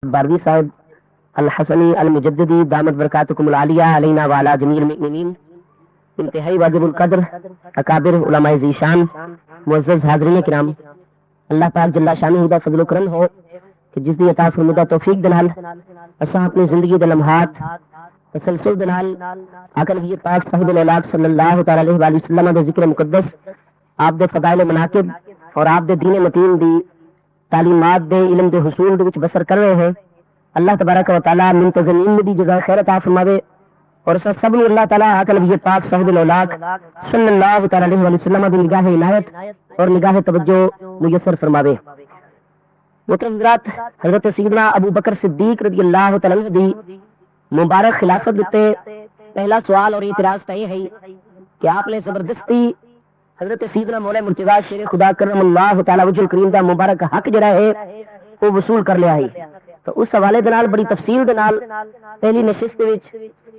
باردی صاحب الحسنی المجددی دامت برکاتکم العالیہ علینا وعلی جمیع المؤمنین، انتہائی واجب القدر اکابر علماء ذیشان، معزز حاضرین کرام، اللہ پاک جل شانہ دا فضل و کرم ہو کہ جس دی عطا فرمودہ توفیق دے نال اساں اپنی زندگی دے لمحات تسلسل دے نال آقا نبی پاک صاحب الاولاق صلی اللہ تعالی علیہ وآلہ وسلم دے ذکر مقدس، آپ دے فضائل و مناقب اور آپ دے دین متین دی تعلیمات دے علم دے حصول دے وچ بسر کر رہے ہیں۔ اللہ تبارک و تعالی منتظمین میں دی جزائے خیر عطا فرماوے اور اس سب نے اللہ تعالی آقا نبی پاک صاحب الاولاق صلی اللہ تعالی علیہ وآلہ وسلم دی نگاہ عنایت اور نگاہ توجہ میسر فرماوے۔ محترم حضرات، حضرت سیدنا ابو بکر صدیق رضی اللہ تعالی عنہ دی مبارک خلافت دیتے پہلا سوال اور اعتراض یہ ہے کہ آپ نے زبردستی حضرت سیدنا مولا مرتضیٰ شیر خدا کرم اللہ تعالی وجہ الکریم دا مبارک حق جڑا ہے وہ وصول کر لیا ہے۔ تو اس حوالے دے نال بڑی تفصیل دے نال پہلی نشست دے وچ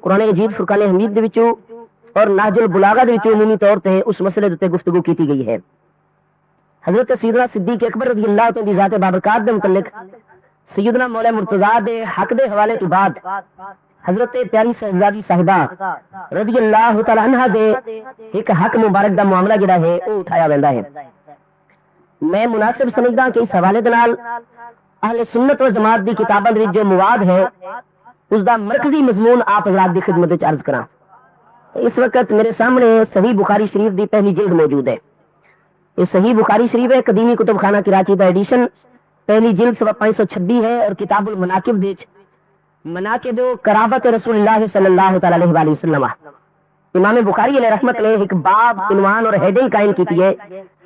قرآن مجید فرقان حمید دے وچوں اور نہج البلاغہ دے وچوں عمومی طور تے اس مسئلے دے گفتگو کیتی گئی ہے۔ حضرت سیدنا صدیق اکبر رضی اللہ تعالی دی ذات بابرکات دے متعلق سیدنا مولا مرتضیٰ دے حق دے حوالے تو بعد حضرت پیاری شہزادی صاحبہ رضی اللہ تعالی عنہ دے ایک حق مبارک دا معاملہ جڑا ہے وہ اٹھایا ویندا ہے۔ میں مناسب سمجھدا کہ اس حوالے دے نال اہل سنت و جماعت دی کتاباں وچ جو مواد ہے اس دا مرکزی مضمون آپ حضرات دی خدمت وچ عرض کراں۔ اس وقت میرے سامنے صحیح بخاری شریف دی پہلی جلد موجود ہے۔ یہ صحیح بخاری شریف ہے، قدیمی کتب خانہ کراچی دا ایڈیشن، پہلی جلد صفحہ 526 ہے اور کتاب المناقب دے مناقب قرابت رسول اللہ صلی اللہ تعالی علیہ وآلہ وسلم امام بخاری علیہ رحمت نے ایک باب عنوان اور ہیڈنگ قائم کی ہے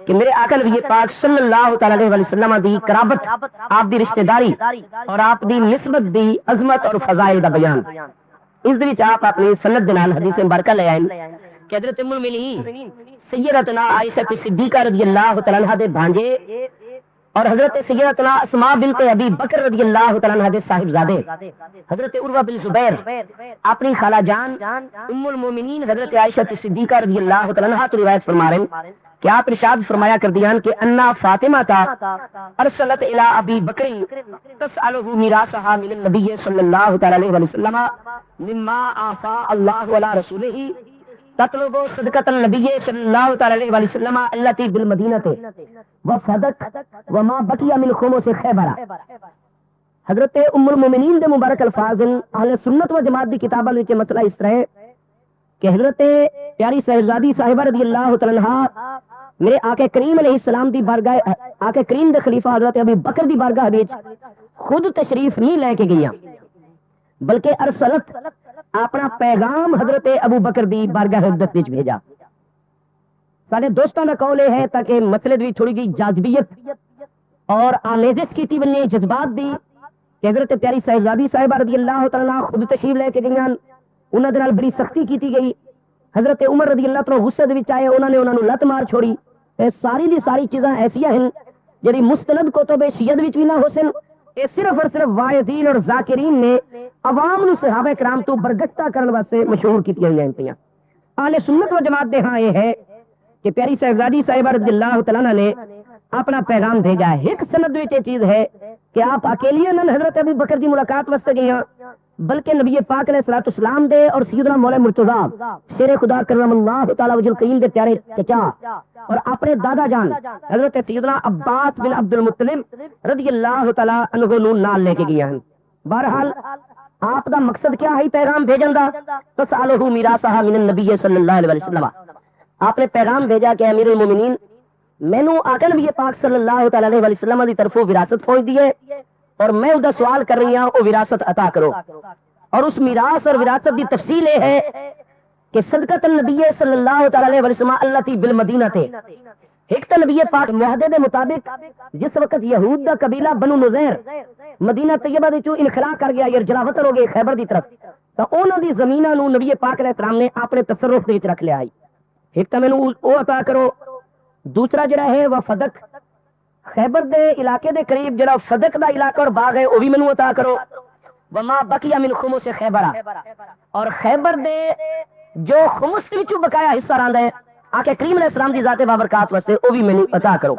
کہ میرے آقا نبی پاک صلی اللہ تعالی علیہ وآلہ وسلم دی قرابت، آپ دی رشتہ داری اور آپ دی نسبت دی عظمت اور فضائل دا بیان۔ اس دے وچ آپ اپنی سند دے نال حدیث مبارکہ لے آئے کہ حضرت ام المؤمنین سیدتنا عائشہ صدیقہ رضی اللہ تعالی عنہا دے بھانجے اور حضرت سیدتنا اسماء بنت ابی بکر رضی اللہ تعالی عنہ دے صاحبزادے حضرت عروہ بن زبیر اپنی خالہ جان ام المومنین حضرت عائشہ صدیقہ رضی اللہ تعالی عنہ تو روایت فرما رہے ہیں کہ آپ ارشاد فرمایا کر دیان کہ انا فاطمہ تا ارسلت الی ابی بکر تسألہ میراثها من النبی صلی اللہ تعالی علیہ وسلم مما آفا اللہ علی رسولہ تطلب صدقۃ النبی صلی اللہ تعالی علیہ وآلہ وسلم التی بالمدینہ وفدق وما بقی من خمس خیبر۔ حضرت ام المومنین دے مبارک الفاظ اہل سنت و جماعت دی کتاباں وچ مطلع اس طرح کہ حضرت پیاری شہزادی صاحبہ رضی اللہ تعالی عنہا میرے آقا کریم علیہ السلام دی بارگاہ، آقا کریم دے خلیفہ حضرت ابی بکر دی بارگاہ وچ خود تشریف نہیں لے کے گئیاں بلکہ ارسلت اپنا پیغام حضرت ابو بکر دی بارگاہ حضرت وچ بھیجا۔ سارے دوستاں دا قول ہے تاکہ مطلب بھی تھوڑی جی جاذبیت اور آمیزش کیتی بننے جذبات دی کہ حضرت پیاری شہزادی صاحبہ رضی اللہ تعالی عنہ خود تشریف لے کے گئیاں، انہاں دے نال بڑی سختی کیتی گئی۔ حضرت عمر رضی اللہ تعالی غصے دے وچ آئے، انہاں نے انہاں نوں لت مار چھوڑی۔ اے ساری دی ساری چیزاں ایسیاں ہیں جڑی مستند کتب شیعت وچ وی نہ ہو سن، اے صرف اور صرف واعظین اور ذاکرین نے عوام نوں صحابہ کرام تو برگشتہ کرن واسطے مشہور کیتیاں ہوئیاں ہیں۔ اہل سنت و جماعت دے ہاں یہ ہے کہ پیاری شہزادی صاحبہ رضی اللہ تعالیٰ عنہ نے اپنا پیغام بھیجا ہے۔ ایک سند وچ یہ چیز ہے کہ آپ اکیلیاں نہ حضرت ابو بکر دی ملاقات واسطے گئے ہیں بلکہ نبی پاک علیہ الصلوۃ والسلام دے اور سیدنا مولا مرتضیٰ تیرے خدا کرم اللہ تعالی وجہ الکریم دے پیارے چچا اور اپنے دادا جان حضرت سیدنا عباس بن عبد المطلب رضی اللہ تعالی عنہ نوں نال لے کے گئے ہیں۔ بہرحال آپ دا مقصد کیا ہے پیغام بھیجن دا؟ تسألہ میراثها من النبی صلی اللہ علیہ وسلم، آپ نے پیغام بھیجا کہ امیر المومنین مینوں آقا نبی پاک صلی اللہ تعالی علیہ وسلم دی طرفوں وراثت پہنچ دی ہے اور میں ادا سوال کر رہی ہوں وہ وراثت عطا کرو۔ اور اس میراث اور وراثت دی تفصیل یہ ہے کہ صدقۃ النبی صلی اللہ تعالی علیہ وسلم التی بالمدینہ تے ایک تو نبی پاک معاہدے دے مطابق جس وقت یہود دا قبیلہ بنو نذیر مدینہ طیبہ دے چوں انخلا کر گیا یا جلاوطن ہو گئے خیبر دی طرف، تو انہاں دی زمیناں نوں نبی پاک علیہ السلام نے اپنے تصرف دے وچ رکھ لیا ہے۔ ایک تو مینوں او عطا کرو، دوسرا جڑا ہے وہ فدق خیبر دے علاقے دے قریب جڑا فدق دا علاقہ اور باغ ہے وہ بھی مینوں عطا کرو۔ وما بقی من خمس خیبر، اور خیبر دے جو خمس دے وچوں بقایا حصہ رہندا ہے آقا کریم علیہ السلام دی ذات بابرکات واسطے وہ بھی مینوں عطا کرو۔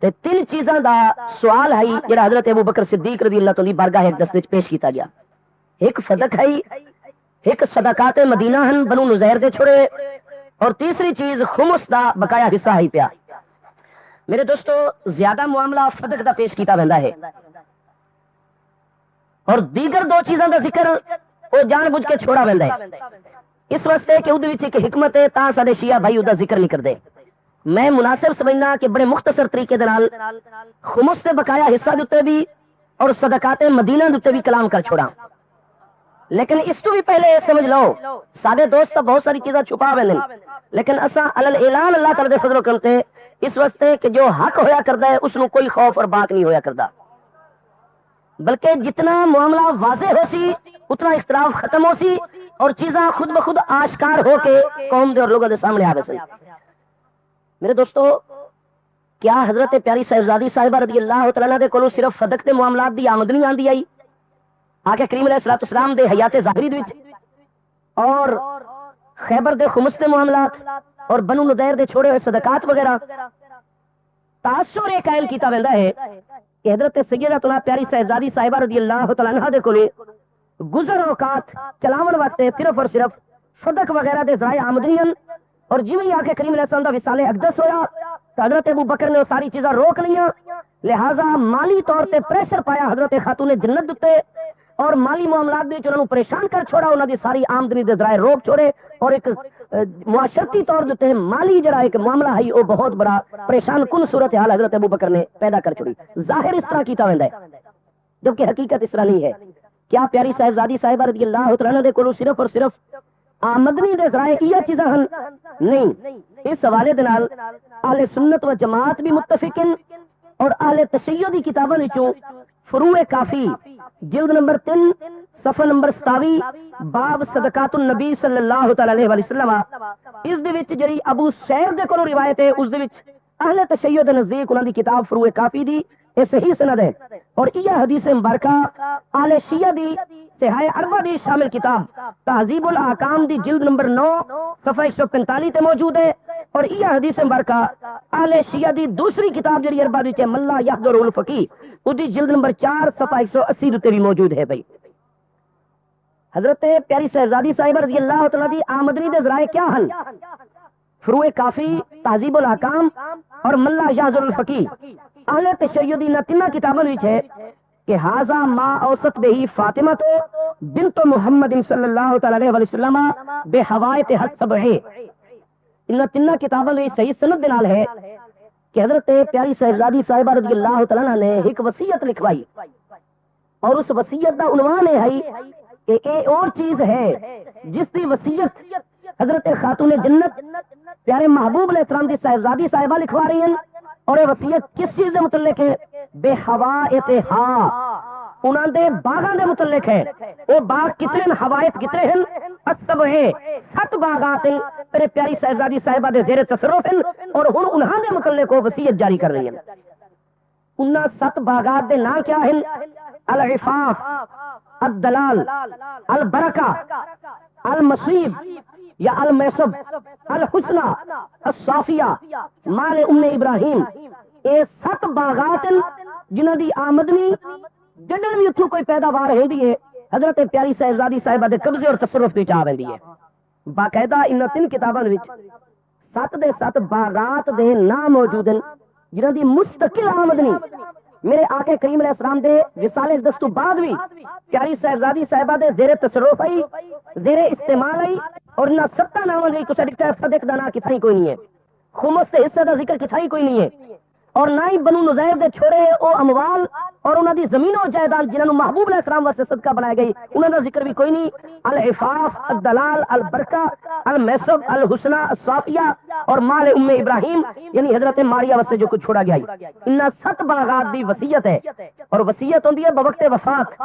تے تین چیزاں دا سوال ہے جڑا حضرت ابو بکر صدیق رضی اللہ تعالی بارگاہ اقدس وچ پیش کیتا گیا. ایک صدق ہے، ایک صدقات مدینہ ہن بنو نزیر دے چھڑے، اور تیسری چیز خمس دا بقایا حصہ ہی پیا. میرے دوستو زیادہ معاملہ صدق دا پیش کیتا ویندا ہے، اور دیگر دو چیزاں دا ذکر وہ جان بوجھ کے چھوڑا ویندا ہے اس واسطے کہ اودے وچ ایک حکمت ہے تا سارے شیعہ بھائی اودہ ذکر نہیں کردے. میں مناسب سمجھنا کہ بڑے مختصر طریقے دے نال خمس تے بقایا حصہ دے تے بھی اور صدقات مدینہ دے تے بھی کلام کر چھوڑا. لیکن اس تو بھی پہلے یہ سمجھ لو سارے دوست تو بہت ساری چیزاں چھپا ویندے لیکن اساں علل اعلان اللہ تعالی دے فضل و کرم تے اس واسطے کہ جو حق ہویا کردا ہے اس نو کوئی خوف اور باک نہیں ہویا کردا، بلکہ جتنا معاملہ واضح ہو سی اتنا اختلاف ختم ہو سی اور چیزاں خود بخود آشکار ہو کے قوم دے اور لوگوں دے سامنے آوے سی. میرے دوستو کیا حضرت پیاری صاحبزادی صاحبہ رضی اللہ تعالی عنہ دے کولوں صرف صدق تے معاملات دی آمدنی آندی آئی؟ آقا کریم علیہ الصلوۃ والسلام دے حیات ظاہری وچ اور خیبر دے خمس دے معاملات اور بنو نضیر دے چھوڑے ہوئے صدقات وغیرہ تاثر یہ قائل کیتا ویندا ہے کہ حضرت سیدتنا پیاری صاحبزادی صاحبہ رضی اللہ تعالی عنہ دے کولے گزر اوقات چلاون واسطے صرف اور صرف صدق وغیرہ دے ذرائع آمدنی ہیں، اور جی میں آقا کریم علیہ السلام دا وصال اقدس ہویا تو حضرت ابو بکر نے وہ ساری چیزاں روک لیاں، لہذا مالی طور تے پریشر پایا حضرت خاتون جنت دتے اور مالی معاملات دے انہوں نے پریشان کر چھوڑا، انہوں دی ساری آمدنی دے ذرائع روک چھوڑے اور ایک معاشرتی طور دتے مالی جڑا ایک معاملہ ہے وہ بہت بڑا پریشان کن صورتحال حضرت ابو بکر نے پیدا کر چھوڑی. ظاہر اس طرح کیتا ویندا ہے جبکہ حقیقت اس طرح نہیں ہے. کیا پیاری صاحبزادی صاحبہ رضی اللہ تعالی عنہ دے کولوں صرف اور صرف آمدنی دے ذرائع یہ چیزاں ہن؟ نہیں. اس حوالے دے نال اہل سنت و جماعت بھی متفق ہیں اور اہل تشیع دی کتاباں وچوں فروع کافی جلد نمبر 3 صفحہ نمبر 27 باب صدقات النبی صلی اللہ تعالی علیہ وسلم اس دے وچ جڑی ابو سعید دے کولوں روایت ہے اس دے وچ اہل تشیع دے نزدیک انہاں دی کتاب فروع کافی دی یہ صحیح سند ہے، اور یہ حدیث مبارکہ اہل شیعہ دی صحاح اربع دی شامل کتاب تہذیب الاحکام دی جلد نمبر 9 صفحہ 145 تے موجود ہے، اور یہ حدیث مبارکہ اہل شیعہ دی دوسری کتاب جڑی اربع دی ملا یحضر الفقیہ اودی جلد نمبر 4 صفحہ 180 تے بھی موجود ہے. بھائی حضرت پیاری صاحبزادی صاحبہ رضی اللہ تعالی دی آمدنی دے ذرائع کیا ہیں؟ فروع کافی، تہذیب الاحکام اور ملا یحضر الفقیہ اہل تشیع دی تینہ کتاباں وچ ہے کہ ھذا ما اوصت بہ فاطمہ بنت محمد صلی اللہ تعالی علیہ وسلم بحوائط حق سبع. ان تینہ کتاباں وچ صحیح سند دے نال ہے کہ حضرت پیاری صاحبزادی صاحبہ رضی اللہ تعالی عنہ نے ایک وصیت لکھوائی اور اس وصیت دا عنوان ہے کہ ایک اور چیز ہے جس دی وصیت حضرت خاتون جنت پیارے محبوب علیہ السلام دی صاحبزادی صاحبہ لکھوا رہی ہیں، اور یہ وصیت کس چیز سے متعلق ہے؟ بے حوائطھا، انہاں دے باغاں دے متعلق ہے. وہ باغ کتنے ہیں، حوائط کتنے ہیں؟ اکتب ہے 7 باغات ہیں تیرے پیاری صاحبزادی صاحبہ دے زیر تصرف ہیں، اور ہن انہاں دے متعلق وہ وصیت جاری کر رہی ہیں. انہاں 7 باغات دے نام کیا ہیں؟ العفاف، الدلال، البرکہ، المصیب یا المحسب، الحسنہ، الصافیہ، مال ام ابراہیم. یہ 7 باغات ہیں جنہاں دی آمدنی جنہاں بھی اتھوں کوئی پیداوار ہے دی ہے حضرت پیاری صاحبزادی صاحبہ دے قبضے اور تصرف وچ آ ویندی ہے. باقاعدہ ان 3 کتاباں وچ 7 دے 7 باغات دے نام موجود ہیں جنہاں دی مستقل آمدنی میرے آقا کریم علیہ السلام دے وصال اقدس تو بعد بھی پیاری صاحبزادی صاحبہ دے زیر تصرف آئی، زیر استعمال آئی، اور نہ 7 ناموں دی کچھ لکھتا ہے صدق دا نام کتنی کوئی نہیں ہے، خمس تے حصہ دا ذکر کسائی کوئی نہیں ہے، اور نہ ہی بنو نزیر دے چھوڑے او اموال اور انہاں دی زمین و جائیداد جنہاں نوں محبوب علیہ السلام واسطے صدقہ بنایا گئی انہاں دا ذکر بھی کوئی نہیں. العفاف، الدلال، البرکہ، المحسب، الحسنہ، الصافیہ اور مال ام ابراہیم یعنی حضرت ماریہ واسطے جو کچھ چھوڑا گیا ہے، انہاں 7 باغات دی وصیت ہے، اور وصیت ہوندی ہے بوقت وفات.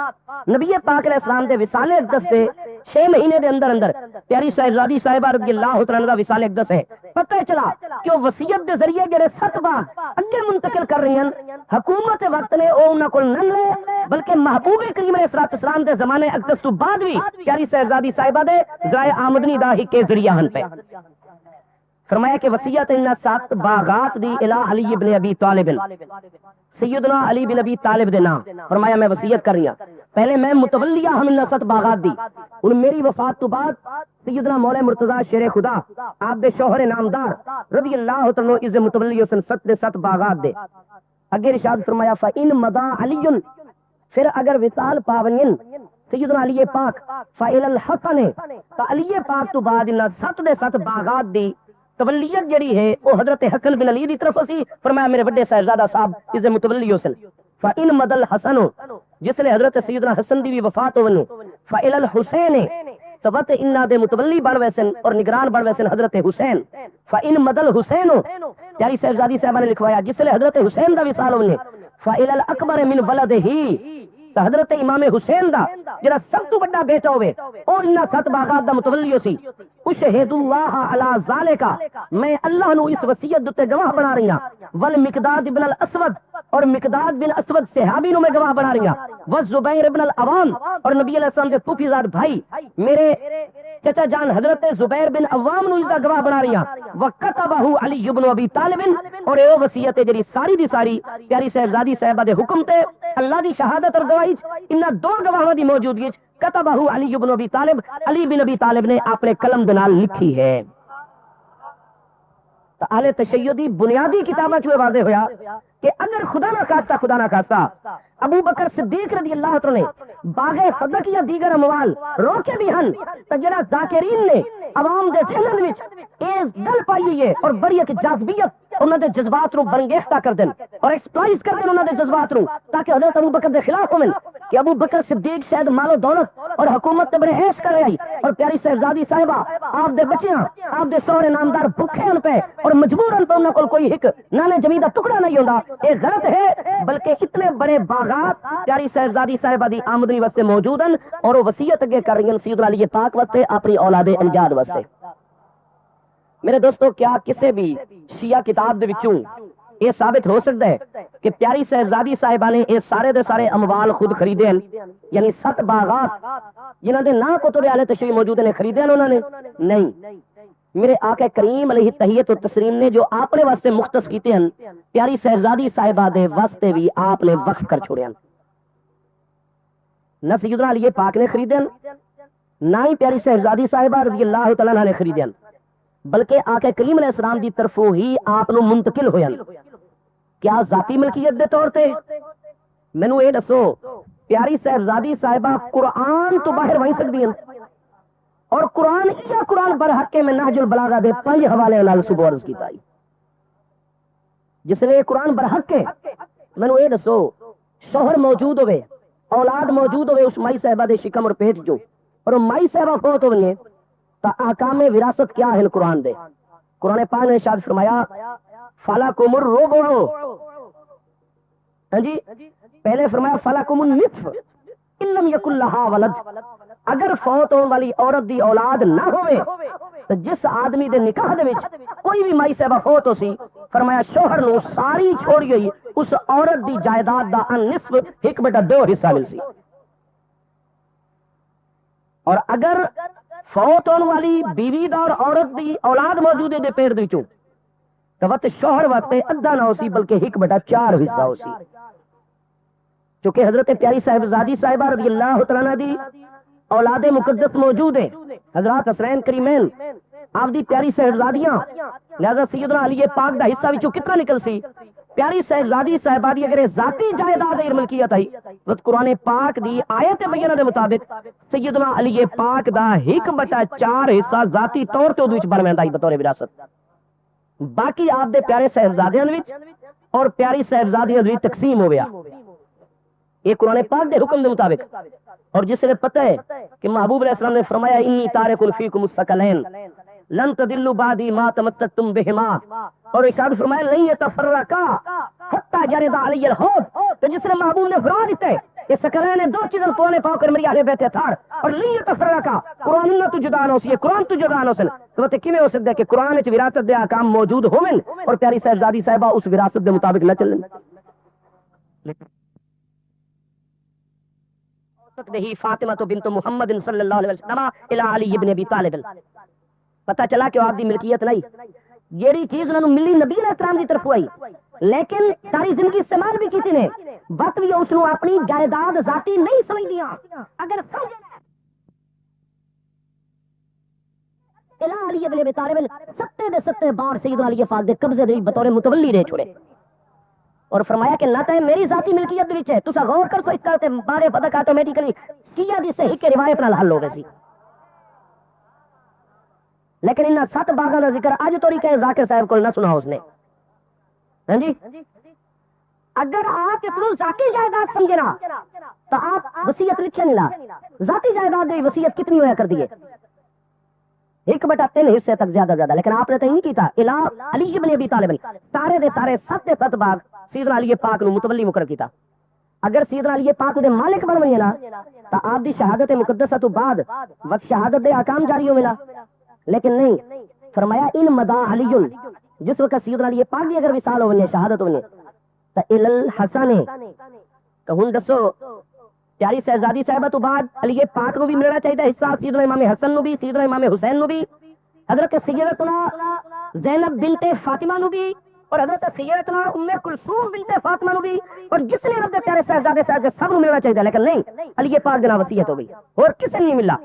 نبی پاک علیہ السلام دے وصال اقدس سے 6 مہینے دے اندر اندر پیاری صاحبزادی صاحبہ رضی اللہ تعالی عنہ دا وصال اقدس ہے. پتہ چلا کہ وہ وصیت دے ذریعے جڑے 7 باغ اگے منتقل کر رہی ہیں حکومت وقت نے او انہاں کول نہ لے، بلکہ محبوب کریم علیہ السلام دے زمانے اقدس تو بعد بھی پیاری صاحبزادی صاحبہ دے ذرائع آمدنی دا ہی کے ذریعہ ہن پہ. فرمایا کہ وصیت ان 7 باغات دی الہ علی ابن ابی طالب، سیدنا علی بن ابی طالب دے نام، فرمایا میں وصیت کر رہی ہوں، پہلے میں متولیہ ہم ان 7 باغات دی، ان میری وفات تو بعد سیدنا مولا مرتضی شیر خدا آپ دے شوہر نامدار رضی اللہ تعالی عنہ از متولی حسن 7 باغات دے اگے ارشاد فرمایا فإن مضى علی، پھر اگر وطال پاونین سیدنا علی پاک فائل الحقن، تو علی پاک تو بعد ان 7 باغات دی تولیت جڑی ہے وہ حضرت حسن بن علی دی طرف سی، فرمایا میرے بڑے صاحبزادہ صاحب اس متولی حسن، فإن مضى الحسن، جس لئے حضرت سیدنا حسن دی بھی وفات ہونے، فائل الحسین، سبت انہ دے متولی بن ویسن اور نگران بن ویسن حضرت حسین، فإن مضى الحسین، پیاری صاحبزادی صاحبہ نے لکھوایا جس لئے حضرت حسین دا وصال ہونے، فائل الاکبر من ولدہی، تو حضرت امام حسین دا جڑا سب تو بڑا بیٹا ہوئے اور انہا 7 باغات دا متولی سی، اشہد اللہ علی ذالکا، میں اللہ نو اس وصیت دوتے گواہ بنا رہی ہوں، والمقداد بن الاسود، اور مقداد بن اسود صحابی نو میں گواہ بنا رہی ہوں، والزبیر بن العوام، اور نبی علیہ السلام دے پھوپھی زاد بھائی میرے چچا جان حضرت زبیر بن عوام نو اس دا گواہ بنا رہی ہوں، وکتبہ علی بن ابی طالب، اور اے وصیت جڑی ساری دی ساری پیاری صاحبزادی صاحبہ دے حکم تے اللہ دی شہادت اور گواہی انہاں 2 گواہاں دی موجودگی کتبہ علی بن ابی طالب، علی بن ابی طالب نے اپنے قلم دے نال لکھی ہے۔ تو اہل تشیعی بنیادی کتاباں چوے واضح ہویا کہ اگر خدا نہ کہتا ابو بکر صدیق رضی اللہ عنہ نے باغ صدق یا دیگر اموال روکے بھی ہن، تو جڑا ذاکرین نے عوام دے ذہناں وچ اس گل پائی ہوئی ہے اور بڑی ایک جاذبیت انہاں دے جذبات نو برنگیختہ کر دین اور ایکسپلائز کر دین انہاں دے جذبات نو، تاکہ حضرت ابو بکر دے خلاف ہوئن کہ ابو بکر صدیق شاید مال و دولت اور حکومت تے بڑے عیش کر رہی، اور پیاری صاحبزادی صاحبہ آپ دے بچیاں آپ دے شوہر نامدار بھوکے ان پہ اور مجبور ان پہ انہاں کول کوئی ایک نانے زمین دا ٹکڑا نہیں ہوندا، یہ غلط ہے، بلکہ اتنے بڑے باغات پیاری صاحبزادی صاحبہ دی آمدنی واسطے موجود ہیں اور وہ وصیت اگے کر رہی ہیں سیدنا علی پاک واسطے اپنی اولاد امجاد واسطے۔ میرے دوستو کیا کسے بھی شیعہ کتاب دے وچوں یہ ثابت ہو سکتا ہے کہ پیاری صاحبزادی صاحبہ نے یہ سارے دے سارے اموال خود خریدے ہیں، یعنی 7 باغات جنہاں دے نا کتب اہل تشیع موجود ہیں خریدے ہیں انہوں نے؟ نہیں، میرے آقا کریم علیہ تحیت و تسلیم نے جو آپ نے واسطے مختص کیتے ہیں پیاری صاحبزادی صاحبہ دے واسطے بھی آپ نے وقف کر چھوڑے ہیں، نہ سیدنا علی پاک نے خریدے ہیں نہ ہی پیاری صاحبزادی صاحبہ رضی اللہ تعالیٰ عنہ نے خریدے ہیں، بلکہ آقا کریم علیہ السلام دی طرفوں ہی آپ نو منتقل ہویا۔ کیا ذاتی ملکیت دے طور تے؟ مینوں اے دسو پیاری صاحبزادی صاحبہ قرآن تو باہر وہیں سکتی ہیں، اور قرآن برحق میں نہج البلاغہ دے 5 حوالے نال صبح عرض کیتا ہے، جس لئے قرآن برحق ہے۔ مینوں اے دسو شوہر موجود ہوئے اولاد موجود ہوئے اس مائی صاحبہ دے شکم اور پیٹ جو، اور مائی صاحبہ بہت ہوئے تا احکام وراثت کیا ہے قرآن دے؟ قرآن پاک نے ارشاد فرمایا فَلَكُمُ الرُّبُعُ، ہاں جی پہلے فرمایا فَلَكُمُ النِّصْفُ إِن لَّمْ يَكُن لَّهَا وَلَدٌ، اگر فوت ہونے والی عورت دی اولاد نہ ہوئے تو جس آدمی دے نکاح دے وچ کوئی بھی مائی صاحبہ فوت ہو سی، فرمایا شوہر نو ساری چھوڑی ہوئی اس عورت دی جائیداد دا النصف 1/2 حصہ مل سی، اور اگر فوت ہونے والی بیوی دا اور عورت دی اولاد موجود دے پیٹ وچوں تو وقت شوہر واسطے ادھا نہ ہو سی بلکہ 1/4 حصہ ہو سی، چونکہ حضرت پیاری صاحبزادی صاحبہ رضی اللہ تعالیٰ عنہ دی اولاد مقدس موجود ہیں، حضرات حسنین کریمین آپ دی پیاری صاحبزادیاں، لہذا سیدنا علی پاک دا حصہ وچوں کتنا نکل سی؟ پیاری صاحبزادی صاحبہ دی اگر ذاتی جائیداد ملکیت آئی تو قرآن پاک دی آیت بینہ دے مطابق سیدنا علی پاک دا 1/4 حصہ ذاتی طور تے اودے وچ بن آئی بطور وراثت، باقی آپ دے پیارے صاحبزادیاں وچ اور پیاری صاحبزادیاں وچ تقسیم ہو گیا، یہ قرآن پاک دے حکم دے مطابق۔ اور جس نے پتہ ہے کہ محبوب علیہ السلام نے فرمایا انی تارک فیکم الثقلین لن تضلوا بعدی ما تمسکتم بہما، اور ایک اور فرمایا لن یتفرقا حتی یرد علی الحوض، تو جس نے محبوب نے فرما دیتا ہے کہ ثقلین نے 2 چیزیں پونے پاؤ کر میری اہل بیت تھار، اور لن یتفرقا قرآن نہ تو جدا نہ سی، قرآن تو جدا نہ سن، تو تے کیویں ہو سکدا ہے کہ قرآن وچ وراثت دے احکام موجود ہوون اور پیاری صاحبزادی صاحبہ اس وراثت دے مطابق نہ چلن؟ تقدہی فاطمہ بنت محمد صلی اللہ علیہ وسلم الی علی ابن ابی طالب، پتہ چلا کہ آپ دی ملکیت نہیں، جیڑی چیز انہوں نے ملی نبی علیہ السلام دی طرف آئی لیکن تاری زندگی استعمال بھی کی نے بات بھی اس کو اپنی جائیداد ذاتی نہیں سمجھ دیا اگر الہ علی ابن ابی طالب ستے دے ستے بار سیدنا علی فاضل دے قبضے دے بطور متولی رہ چھوڑے اور فرمایا کہ نہ تے میری ذاتی ملکیت دے وچ ہے تسا غور کر تو ایک کرتے بارے پتہ کہ آٹومیٹیکلی کیا دی صحیح کہ روایت نال حل ہو گئی سی لیکن انہاں 7 باغاں دا ذکر اج توڑی کہ ذاکر صاحب کو نہ سنا اس نے ہاں جی اگر آپ اتنو ذاتی جائیداد سمجھنا تو آپ وصیت لکھے نہیں لا ذاتی جائیداد دی وصیت کتنی ہویا کر دیے 1/3 حصے تک زیادہ لیکن آپ نے تو نہیں کیتا الہ علی ابن ابی طالب تارے دے تارے 7 بعد سیدنا علی پاک نو متولی مقرر کیتا اگر سیدنا علی پاک دے مالک بن ویلا تا آپ دی شہادت مقدسہ تو بعد وقت شہادت دے احکام جاری ہو ملا لیکن نہیں فرمایا ان مدا علی جس وقت سیدنا علی پاک دی اگر وصال ہونے شہادت ہونے تا الحسن کہ ہن دسو پیاری صاحبزادی صاحبہ تو بعد علی پاک نو بھی ملنا چاہیے حصہ سیدنا امام حسن نو بھی سیدنا امام حسین نو بھی حضرت سیدتنا زینب بنت فاطمہ نو بھی اور حضرت سیدتنا ام کلثوم بنت فاطمہ نو بھی اور جس نے رب دے پیارے صاحبزادے صاحب سب نو ملنا چاہیے لیکن نہیں علی پاک دی وصیت ہو گئی اور کسے نہیں ملا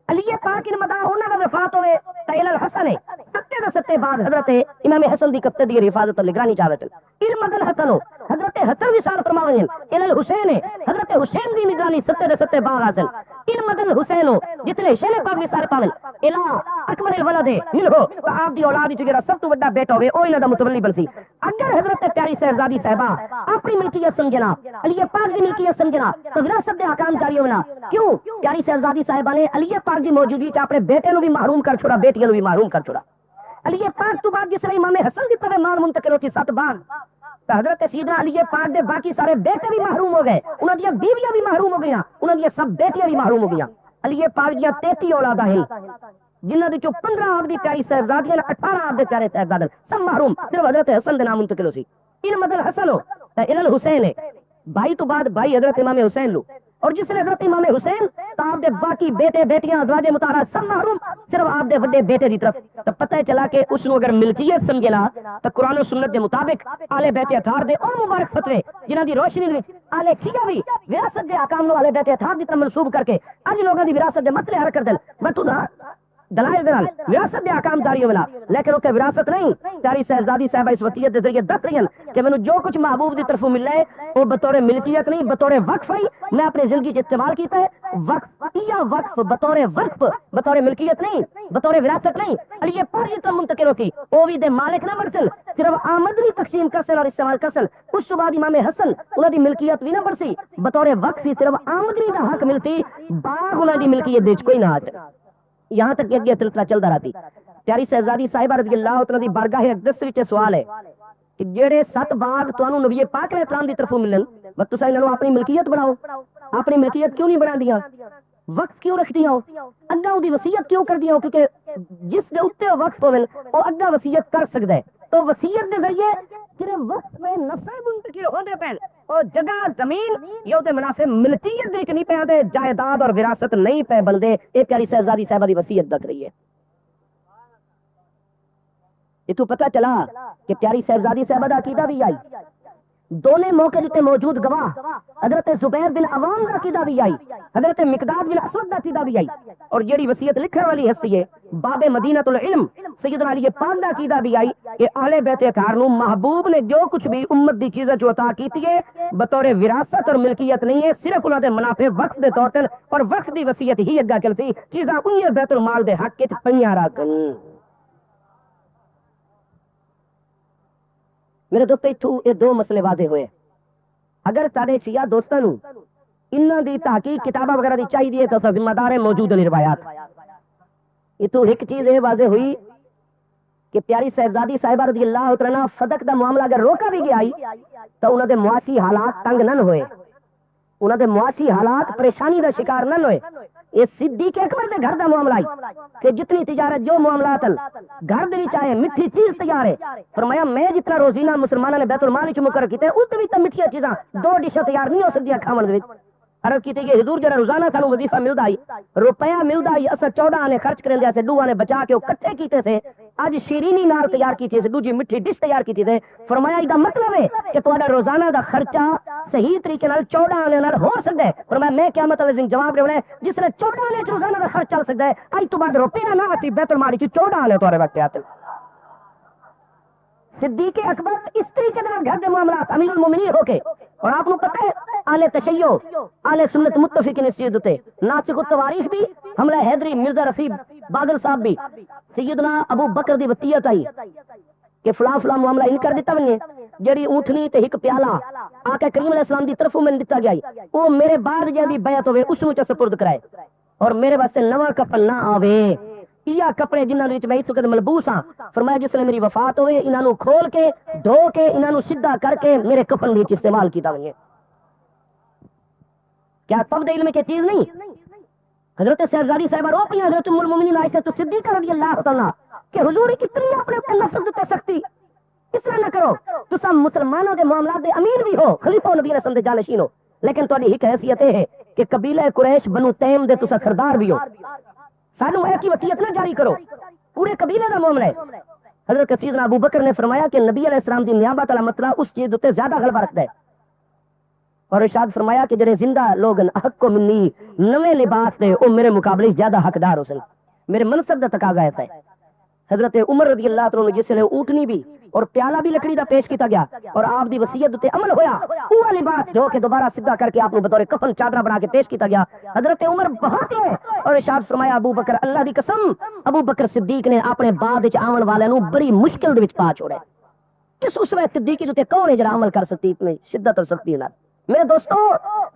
علی پاک ان مدا انہاں دا وفات ہوئے تا الحسن تکتے دے ستے بعد حضرت امام حسن دی کتے دی حفاظت اور نگرانی چاہتے ان مدن حسن حضرت حسن وصال فرماویں الحسین حضرت حسین دی نگرانی ستے دے ستے بعد حاصل ان مدن حسین جتنے حسین پاک وصال پاون الہ اکمل الولد منہو تو آپ دی اولاد وچ جڑا سب تو بڑا بیٹا ہوے او انہاں دا متولی بنسی اگر حضرت پیاری صاحبزادی صاحبہ اپنی ملکیت سمجھنا علی پاک دی ملکیت سمجھنا تو وراثت دے احکام جاری ہونا کیوں پیاری صاحبزادی صاحبہ نے علی پاک دی موجودگی تے اپنے بیٹے نو بھی محروم کر چھوڑا بیٹیاں نو بھی محروم کر چھوڑا علی پاک تو بعد جس نے امام حسن دی طرف مان منتقل ہوتی 7 بار تو حضرت سیدنا علی پاک دے باقی سارے بیٹے بھی محروم ہو گئے انہاں دی بیویاں بھی محروم ہو گئیاں انہاں دی سب بیٹیاں بھی محروم ہو گئیاں علی پاک دی 33 اولاداں ہیں جنہاں دی 15 آپ دی پیاری صاحبزادیاں 18 آپ دے پیارے صاحبزادے سب محروم صرف حضرت حسن دے نام منتقل ہوسی ان مدل حسن ہو الحسین بھائی تو بعد بھائی حضرت امام حسین لو اور جس نے حضرت امام حسین تو آپ دے باقی بیٹے بیٹیاں ازواج مطہرہ سب محروم صرف آپ دے بڑے بیٹے دی طرف تو پتہ چلا کہ اس نو اگر ملکیت سمجھلا تو قرآن و سنت دے مطابق آل بیت اطہار دے اور مبارک فتوے جنہاں دی روشنی وچ آل کیا بھی وراثت دے احکام نو آل بیت اطہار دی منسوب کر کے اج لوگاں دی وراثت دے مطلب ہر کر دل بتو دا دلائل دلال وراثت دے احکام داری ہولا لیکن اوکے وراثت نہیں پیاری صاحبزادی صاحبہ اس وصیت دے ذریعے دت رہی ہیں کہ مینوں جو کچھ محبوب دی طرفوں مل ہے وہ بطور ملکیت نہیں بطور وقف ہے میں اپنی زندگی استعمال کیتا ہے وقف یا وقف بطور وقف بطور ملکیت نہیں بطور وراثت نہیں علی پاک تو منتقل ہوتی او بھی دے مالک نہ مرسل صرف آمدنی تقسیم کرسل اور استعمال کرسل اس کے بعد امام حسن انہاں دی ملکیت بھی نہ برسی بطور وقف صرف آمدنی دا حق ملتی باغ انہاں دی ملکیت دے کوئی نہ آتا یہاں تک کہ اگے سلسلہ چلتا رہتی پیاری صاحبزادی صاحبہ رضی اللہ تعالی دی بارگاہ اقدس وچ سوال ہے کہ جڑے 7 باغ تانوں نبی پاک علیہ السلام دی طرفوں ملن بس تساں انہاں نوں اپنی ملکیت بناؤ اپنی ملکیت کیوں نہیں بنا دیاں وقت کیوں رکھ دیاں اگاں دی وصیت کیوں کر دیاں کیونکہ جس دے اوتے وقت ہوے او اگاں وصیت کر سکدا ہے تو وصیت دے ذریعے تیرے وقت میں نصیب منتقل ہوندے پے اور جگہ زمین یہ تے مناسب ملکیت دے نہیں پے دے جائیداد اور وراثت نہیں پے بلدے اے پیاری صاحبزادی صاحبہ دی وصیت دت رہی ہے یہ تو پتہ چلا کہ پیاری صاحبزادی صاحبہ دا عقیدہ بھی آئی دونوں موقع جتے موجود گواہ حضرت زبیر بن عوام کا عقیدہ بھی آئی حضرت مقداد بن اسود کا عقیدہ بھی آئی اور جیڑی وصیت لکھنے والی حصی ہے باب مدینہ العلم سیدنا علی پاک کا عقیدہ بھی آئی کہ اہل بیت اطہار نو محبوب نے جو کچھ بھی امت دی چیزیں جو عطا کیتی ہے بطور وراثت اور ملکیت نہیں ہے صرف انہاں دے منافع وقت دے طور تے اور وقت دی وصیت ہی اگا چلتی چیزاں اوہی بیت المال دے حق وچ پئیاں رکھن میرے دوستو اتھوں یہ 2 مسئلے واضح ہوئے اگر تاڑے شیعہ دوستاں نوں انہاں دی تحقیق کتاباں وغیرہ دی چاہیے تو ذمہ دار موجود علی روایات اتھوں ایک چیز یہ واضح ہوئی کہ پیاری صاحبزادی صاحبہ رضی اللہ تعالی عنہ صدق دا معاملہ اگر روکا بھی گیا تو انہاں دے معاشی حالات تنگ نہ ہوئے انہاں دے معاشی حالات پریشانی دا شکار نہ ہوئے یہ صدیق اکبر دے گھر دا معاملہ ہے کہ جتنی تجارت جو معاملات گھر دے وچ آئے مٹھی چیز تیار ہے فرمایا میں جتنا روزینہ مسلماناں نے بیت المال وچ مقرر کیتا ہے اس وچ مٹھیاں چیزاں 2 ڈشاں تیار نہیں ہو سکدیاں کھاون دے وچ عرض کیتے کہ حضور جڑا روزانہ سانوں وظیفہ ملدا ہے روپیہ ملدا ہے اسا 14 نے خرچ کرن دے سے 2 نے بچا کے او کٹھے کیتے سے اج شیرینی نار تیار کی تھی دوجی مٹھی ڈش تیار کی تھی فرمایا اس دا مطلب ہے کہ تہاڈا روزانہ دا خرچہ صحیح طریقے نال 14 آنے نال ہو سکدا ہے۔ فرمایا میں قیامت والے دن جواب دینا ہے جس نے 14 آنے روزانہ دا خرچ چل سکدا ہے اج تو بعد روٹی نہ آتی بیت المال کی 14 آنے تورے وقت آتے۔ صدیق اکبر اس طریقے سے گھر کے معاملات امیر المومنین ہو کے، اور آپ کو پتہ ہے اہل تشیع اہل سنت متفقین اس چیز تے ناسخ التواریخ بھی حملہ حیدری مرزا رسید باگل صاحب بھی سیدنا ابو بکر دی وصیت آئی کہ فلاں فلاں معاملہ ان کر دیتا ونجے جڑی اونٹنی تے ایک پیالہ آقا کریم علیہ السلام دی طرفوں میں دتا گیا او میرے بعد جدی بیعت ہوے اس نوں چ سپرد کرائے اور میرے واسطے نواں کپڑا نہ آوے یا کپڑے جنہاں وچ میں اس وقت ملبوس ہاں۔ فرمایا جس نے میری وفات ہوئے انہاں نوں کھول کے دھو کے انہاں نوں سیدھا کر کے میرے کفن وچ استعمال کیتا ونجے۔ کیا تب دل میں کہ چیز نہیں؟ حضرت شہزادی صاحبہ رو پئی حضرت ام المومنین عائشہ صدیقہ رضی اللہ تعالی کہ حضور کتنی اپنے اوپر نسل تے سختی اس طرح نہ کرو، تساں مسلمانوں دے معاملات دے امیر بھی ہو، خلیفہ نبی علیہ السلام دے جانشین ہو، لیکن تہاڈی ایک حیثیت ہے کہ قبیلہ قریش بنو تیم دے تساں سردار بھی ہو، سانو اے کی وصیت نہ جاری کرو، پورے قبیلے دا معاملہ ہے۔ حضرت سیدنا ابو بکر نے فرمایا کہ نبی علیہ السلام دی نیابت والا مسئلہ اس چیز تے زیادہ غلبہ رکھتا ہے، اور ارشاد فرمایا کہ جڑے زندہ لوگ حق کو منی نویں لباس تے او میرے مقابلے زیادہ حقدار ہو سن، میرے منصب دا تقاضا ہے۔ حضرت عمر رضی اللہ تعالیٰ عنہ جس نے اونٹنی بھی اور پیالہ بھی لکڑی دا پیش کیتا گیا اور آپ دی وصیت تے عمل ہویا، وہ لباس جو کہ دوبارہ سیدھا کر کے آپ کو بطور کفن چادر بنا کے پیش کیتا گیا۔ حضرت عمر بہت ہی اور ارشاد فرمایا ابو بکر اللہ دی قسم ابو بکر صدیق نے اپنے بعد وچ آون والے نو بڑی مشکل دے وچ پا چھوڑے۔ کس اس وقت صدیقی تے کون ہے جڑا عمل کر سکتی اتنی شدت اور سختی نال؟ میرے دوستو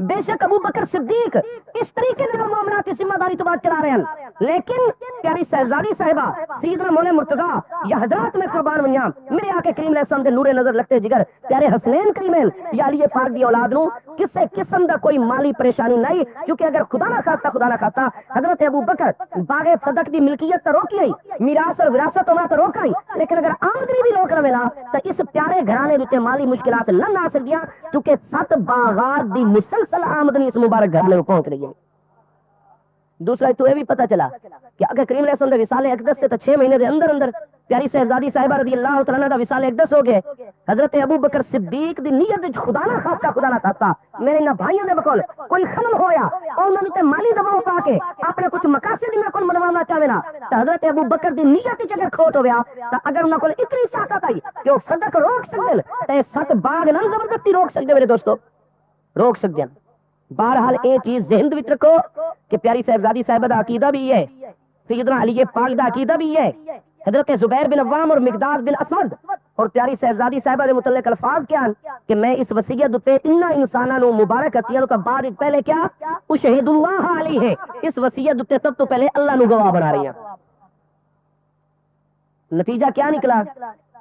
بے شک ابو بکر صدیق اس طریقے سے معاملات کی ذمہ داری تو بات کرا رہے ہیں، لیکن پیاری شہزادی صاحبہ سیدنا مولا مرتضی یا حضرات میں قربان ونیام میرے آقا کریم علیہ السلام دے نور نظر لگتے جگر پیارے حسنین کریمین یا علی پاک دی اولاد نو کسے قسم دا کوئی مالی پریشانی نہیں، کیونکہ اگر خدا نہ خاصا حضرت ابو بکر باغ صدق دی ملکیت تو روکی آئی، میراث اور وراثت ہونا تو روک آئی، لیکن اگر آمدنی بھی روک رہا تو اس پیارے گھرانے وچ مالی مشکلات نہ آ سکدیاں، کیونکہ 7 باغار دی مسلسل آمدنی اس مبارک گھر میں پہنچ رہی ہے۔ دوسرا تو یہ بھی پتہ چلا کہ اگر کریم علیہ السلام دے وصال اقدس سے تو 6 مہینے دے اندر اندر پیاری شہزادی صاحبہ رضی اللہ تعالیٰ عنہ دا وصال اقدس ہو گئے۔ حضرت ابو بکر صدیق دی نیت وچ خدا نہ خاصا خدا نہ تھاتا میرے نہ بھائیوں دے بکول کوئی خلل ہویا اور انہوں نے تے مالی دباؤ پا کے اپنے کچھ مقاصد نہ کول منوانا چاہے نا تو حضرت ابو بکر دی نیت وچ اگر کھوٹ ہویا تو اگر انہاں کول اتنی طاقت آئی کہ وہ صدق روک سکدے تے 7 باغ نہ زبردستی روک سکدے میرے دوستو، روک سکدے ہیں۔ بہرحال اے چیز ذہن وچ رکھو کہ پیاری صاحبزادی صاحبہ دا عقیدہ بھی ہے، سیدنا علی پاک دا عقیدہ بھی ہے، حضرت زبیر بن عوام اور مقداد بن اسد اور پیاری صاحبزادی صاحبہ دے متعلق الفاظ کیا کہ میں اس وصیت تے انہاں انساناں نو مبارک عطیہ کا بعد پہلے کیا اشہد اللہ علیہ ہے، اس وصیت تے تب تو پہلے اللہ نو گواہ بنا رہی ہیں۔ نتیجہ کیا نکلا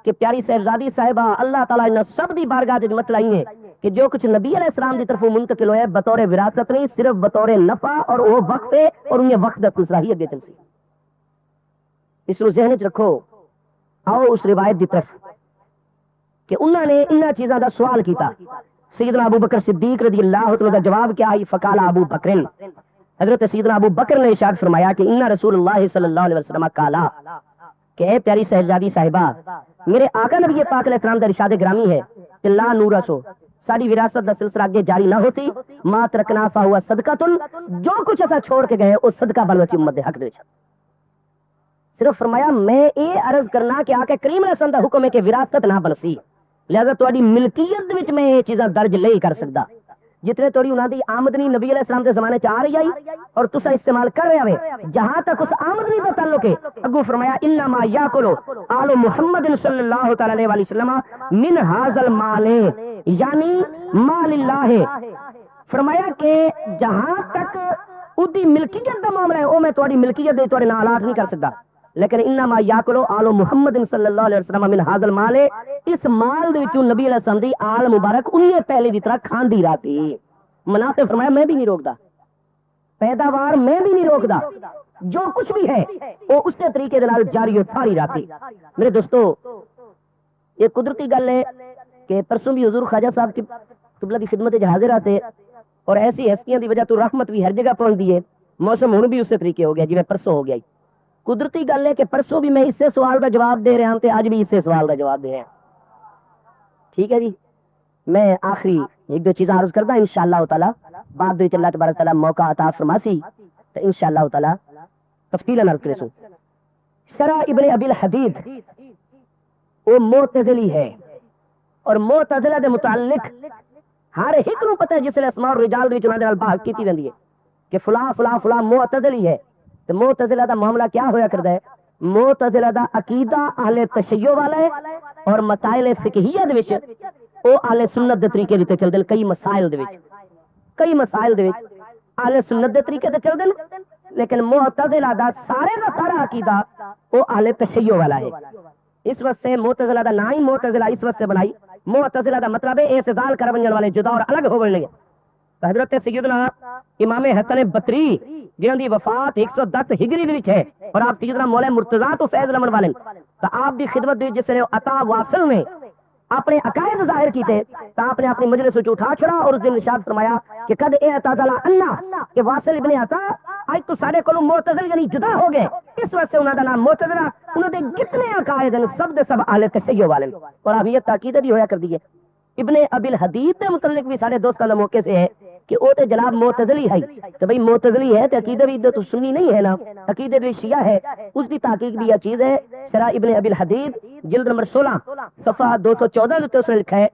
کہ پیاری صاحبزادی صاحبہ اللہ تعالیٰ نے سب دی بارگاہ وچ مت لائی ہے کہ جو کچھ نبی علیہ السلام دی طرفوں منتقل ہویا ہے بطور وراثت نہیں، صرف بطور نفع اور وہ وقت پہ اور انہیں وقت دا دوسرا ہی اگے چلسی۔ اس کو ذہن وچ رکھو۔ آؤ اس روایت دی طرف کہ انہوں نے انہاں چیزاں دا سوال کیتا، سیدنا ابو بکر صدیق رضی اللہ عنہ دا جواب کیا ہے؟ فقال ابو بکر، حضرت سیدنا ابو بکر نے ارشاد فرمایا کہ ان رسول اللہ صلی اللہ علیہ وسلم قالا کہ اے پیاری شہزادی صاحبہ میرے آقا نبی پاک علیہ السلام دا ارشاد گرامی ہے کہ لا نورسو ساری وراثت دا سلسلہ آگے جاری نہ ہوتی، ما ترکنا فہو صدقۃ، جو کچھ ایسا چھوڑ کے گئے وہ صدقہ بلوچی امت دے حق دے۔ صرف فرمایا میں اے عرض کرنا کہ آقا کریم علیہ السلام دا حکم ہے کہ وراثت نہ بنسی، لہذا تہاڈی ملکیت وچ میں یہ چیزاں درج نہیں کر سکدا، جتنے تھوڑی انہاں دی آمدنی نبی علیہ السلام دے زمانے چ آ رہی آئی اور تسا استعمال کر رہے ہوئے، جہاں تک اس آمدنی کا تعلق ہے اگو فرمایا انما یاکلو آل محمد صلی اللہ تعالی علیہ وسلم من ھذا المال، یعنی مال اللہ، فرمایا کہ جہاں تک اودی ملکیت دا معاملہ ہے او میں تہاڈی ملکیت دے تہاڈے نال آلات نہیں کر سکدا، لیکن انما یاکلو آل محمد صلی اللہ علیہ وسلم من ھذا المال، اس مال دے وچوں نبی علیہ السلام دی آل مبارک انہی پہلے دی طرح کھاندی رہتی۔ مناتے فرمایا میں بھی نہیں روکدا، پیداوار میں بھی نہیں روکدا، جو کچھ بھی ہے وہ اس کے طریقے دے نال جاری ہوتی رہتی۔ میرے دوستو یہ قدرتی گل ہے کہ پرسوں بھی حضور خواجہ صاحب کی قبلہ کی خدمت حاضر آتے اور ایسی ہستیاں دی وجہ تو رحمت بھی ہر جگہ پہنچ دی ہے، موسم ہن بھی اسی طریقے ہو گیا جی میں پرسوں ہو گیا، قدرتی گل ہے کہ پرسوں بھی میں اسے سوال کا جواب دے رہا ہوں تے اج بھی اسے سوال کا جواب دے رہا ہوں. ٹھیک ہے جی. میں آخری ایک دو چیز عرض کردا انشاءاللہ تعالی بعد وچ اللہ تبارک تعالی موقع عطا فرماسی تے انشاءاللہ تعالی تفصیلا عرض کرسوں. شرح ابن ابی الحدید وہ معتزلی ہے اور معتزلہ دے متعلق ہر ایک نو پتہ ہے جس لے اسماء الرجال وچ انہاں دے نال بحث کیتی ویندی ہے کہ فلاں فلاں فلاں معتزلی ہے. تو معتزلہ دا معاملہ کیا ہویا کردا ہے؟ معتزلہ دا عقیدہ اہل تشیع والا ہے اور مسائل فقہیہ دے وچ او اہل سنت دے طریقے تے چلدے کئی مسائل دے وچ اہل سنت دے طریقے تے چلدے لیکن معتزلہ دا سارے دا سارا عقیدہ او اہل تشیع والا ہے. اس وقت سے معتزلہ دا نام ہی معتزلہ اس وقت سے بنائی. معتزلہ دا مطلب ہے اعتزال کر ونجن والے جدا اور الگ ہو لگے. حضرت سیدنا امام حسن بصری جنہاں دی وفات 110 ہجری دے وچ ہے اور آپ سیدنا مولا مرتضیٰ تو فیض لمن والے تو آپ دی خدمت دی جس نے عطا واصل نے اپنے عقائد ظاہر کیتے تو آپ نے اپنی مجلس وچ اٹھا چھڑا اور اس دن ارشاد فرمایا کہ قد اعتزل عنا کہ واصل ابن عطا آج تو سارے کولوں معتزل یعنی جدا ہو گئے. اس وجہ سے انہاں دا نام معتزلہ انہاں دے جتنے عقائد ہیں سب دے سب اہل تشیع والے اور اب یہ تاکید بھی ہویا کر دی ہے. ابن ابی الحدید دے متعلق بھی سارے دوستاں دا موقع سے ہے کہ او تے جناب معتزلی ہے تو بھئی معتزلی ہے تے عقیدہ بھی تو سنی نہیں ہے نا, عقیدہ بھی شیعہ ہے. اس دی تحقیق بھی یہ چیز ہے. شرح ابن ابی الحدید جلد نمبر 16 صفحہ 214 تے اس نے لکھا ہے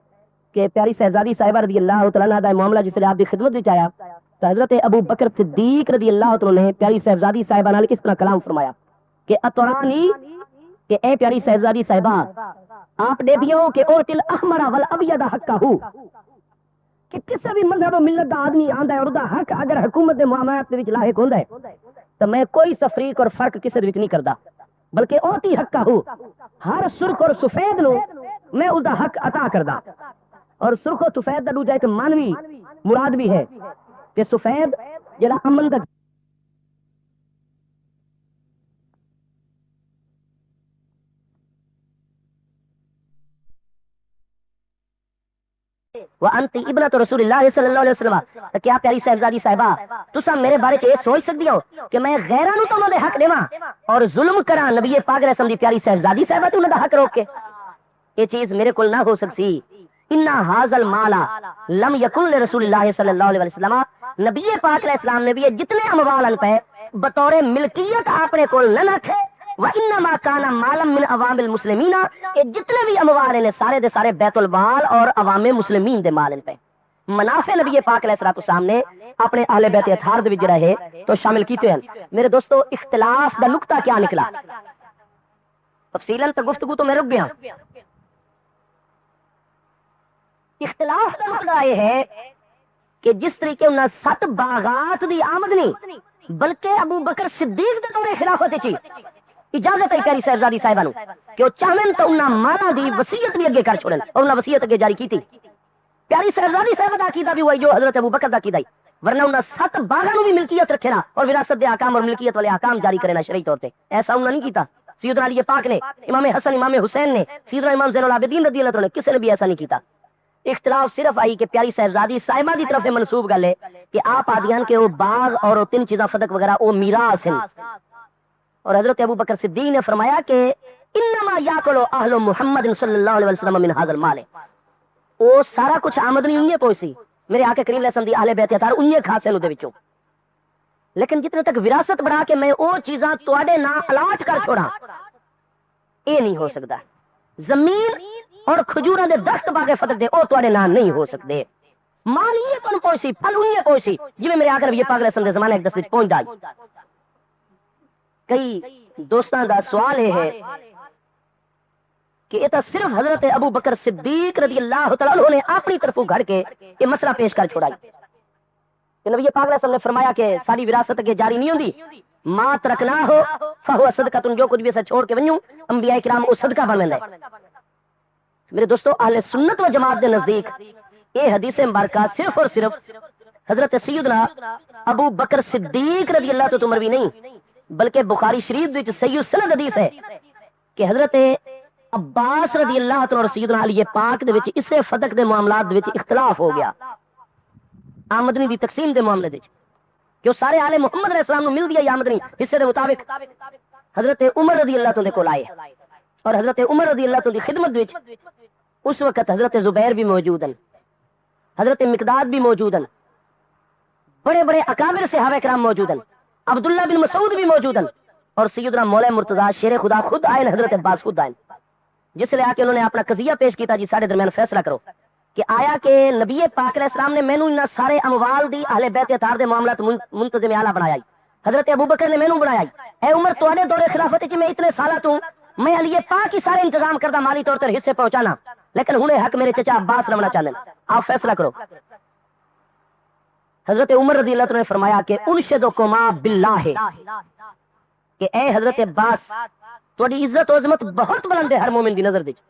کہ پیاری صاحبزادی صاحبہ رضی اللہ تعالی عنہ دا معاملہ جس نے آپ دی خدمت وچ آیا تو حضرت ابو بکر صدیق رضی اللہ تعالی نے پیاری صاحبزادی صاحبہ نال کس طرح کلام فرمایا کہ اطرانی کہ اے پیاری صاحبزادی صاحبہ آپ نے بھی ہو کہ اورتل احمر والابید حقہ کہ کسی بھی مذہب و ملت دا آدمی آندا ہے اور دا حق اگر حکومت دے معاملات دے وچ لاحق ہوندا ہے تو میں کوئی تفریق اور فرق کسی دے وچ نہیں کردا بلکہ اوتی حق ہو ہر سرخ اور سفید نو میں اس دا حق عطا کردا. اور سرخ و سفید دا دوجا ایک مانوی مراد بھی ہے کہ سفید جڑا امن دا وانت ابنۃ رسول اللہ صلی اللہ علیہ وسلم کیا پیاری صاحبزادی صاحبہ تساں میرے بارے چ یہ سوچ سکدی ہو کہ میں غیراں نو تو انہاں دے حق دیواں اور ظلم کراں نبی پاک علیہ السلام دی پیاری صاحبزادی صاحبہ تے انہاں دا حق روک کے؟ یہ چیز میرے کول نہ ہو سکسی. ان ھذا المال لم یکن لرسول اللہ صلی اللہ علیہ وسلم نبی پاک علیہ السلام نے بھی جتنے اموال ان پہ بطور ملکیت اپنے کول نہ رکھے وانما کان مالا من عوام المسلمین یہ جتنے بھی اموال ہیں سارے دے سارے بیت المال اور عوام مسلمین دے مال ان پہ منافع نبی پاک علیہ السلام نے اپنے اہل بیت اطہار دے وچ رہے تو شامل کیتے ہیں. میرے دوستو اختلاف دا نقطہ کیا نکلا تفصیلاً تو گفتگو تو میں رک گیا. اختلاف کا نقطہ یہ ہے کہ جس طریقے انہاں 7 باغات دی آمد نہیں بلکہ ابو بکر صدیق دے دور خلافت چی اجازت ہے پیاری صاحبزادی صاحبہ نو کہ وہ چاہن تو انہاں مالا دی وصیت بھی اگے کر چھوڑن اور انہاں وصیت اگے جاری کیتی. پیاری صاحبزادی صاحبہ دا عقیدہ بھی وہی جو حضرت ابو بکر دا عقیدہ ہے ورنہ انہاں 7 باغاں نو بھی ملکیت رکھنا اور وراثت دے احکام اور ملکیت والے احکام جاری کرنا شرعی طور تے ایسا انہاں نہیں کیتا. سیدنا علی پاک نے امام حسن امام حسین نے سیدنا امام زین العابدین رضی اللہ عنہ نے کسی نے بھی ایسا نہیں کیتا. اختلاف صرف آئی کہ پیاری صاحبزادی صاحبہ دی طرف منسوب گل ہے کہ آپ آدیان کے وہ باغ اور وہ 3 چیزاں صدق وغیرہ وہ میراث ہیں اور حضرت ابو بکر صدیق نے فرمایا کہ انما یاکل اہل محمد صلی اللہ علیہ وسلم من ھذا المال وہ سارا کچھ آمدنی انہیں پہنچی میرے آقا کریم علیہ السلام دی اہل بیت اطہار انہیں کھاسے نو دے وچوں لیکن جتنے تک وراثت بنا کے میں وہ چیزاں تواڈے نام الاٹ کر چھوڑا یہ نہیں ہو سکتا. زمین اور کھجوراں دے درخت باغے فتح دے او تواڈے نام نہیں ہو سکتے. مال یہ کون پہنچی پھل انہیں پہنچی جویں میرے آقا نبی پاک علیہ السلام دے زمانے ایک 10 پہنچ جائے. کئی دوستاں دا سوال ہے کہ یہ تو صرف حضرت ابو بکر صدیق رضی اللہ تعالیٰ عنہ نے اپنی طرفوں گھڑ کے یہ مسئلہ پیش کر چھوڑائی کہ نبی پاک علیہ السلام نے فرمایا کہ ساری وراثت کے جاری نہیں ہوندی ما ترکنا ہو فہو صدقۃ جو کچھ بھی اسے چھوڑ کے ونجوں انبیاء کرام وہ صدقہ بن لیندا ہے. میرے دوستو اہل سنت و جماعت دے نزدیک یہ حدیث مبارکہ صرف اور صرف حضرت سیدنا ابو بکر صدیق رضی اللہ تعالیٰ عنہ مروی نہیں بلکہ بخاری شریف وچ صحیح سند حدیث ہے کہ حضرت عباس رضی اللہ تعالیٰ اور سیدنا علی پاک دے وچ اسے فتق دے معاملات دے وچ اختلاف ہو گیا آمدنی دی تقسیم دے معاملے وچ کہ سارے آل محمد علیہ السلام نو مل دیا آمدنی حصے دے مطابق حضرت عمر رضی اللہ تعالی کو لائے اور حضرت عمر رضی اللہ تعالی خدمت وچ اس وقت حضرت زبیر بھی موجود ہیں، حضرت مقداد بھی موجود ہیں، بڑے بڑے اکابر صحابہ کرام موجود ہیں، عبداللہ بن مسعود بھی موجود ہیں، اور سیدنا مولا مرتضیٰ شیر خدا خود آئے، حضرت عباس خود آئے، جس لے آ کے انہوں نے اپنا قضیہ پیش کیتا جی سارے درمیان فیصلہ کرو کہ آیا کہ نبی پاک علیہ السلام نے مینوں انہاں سارے اموال دی اہل بیت اطہار دے معاملات منتظم اعلیٰ بنایا، حضرت ابو بکر نے مینوں بنایا، اے عمر تواڈے دور خلافت وچ میں اتنے سالاں تو میں علی پاک ہی سارے انتظام کردا مالی طور تے حصے پہنچانا، لیکن ہنے حق میرے چچا عباس رمنا چاہندے ہیں، آپ فیصلہ کرو۔ حضرت عمر رضی اللہ عنہ نے فرمایا کہ انشدکما باللہ، کہ اے حضرت عباس تھوڑی عزت و عظمت بہت بلند ہے ہر مومن دی نظر وچ،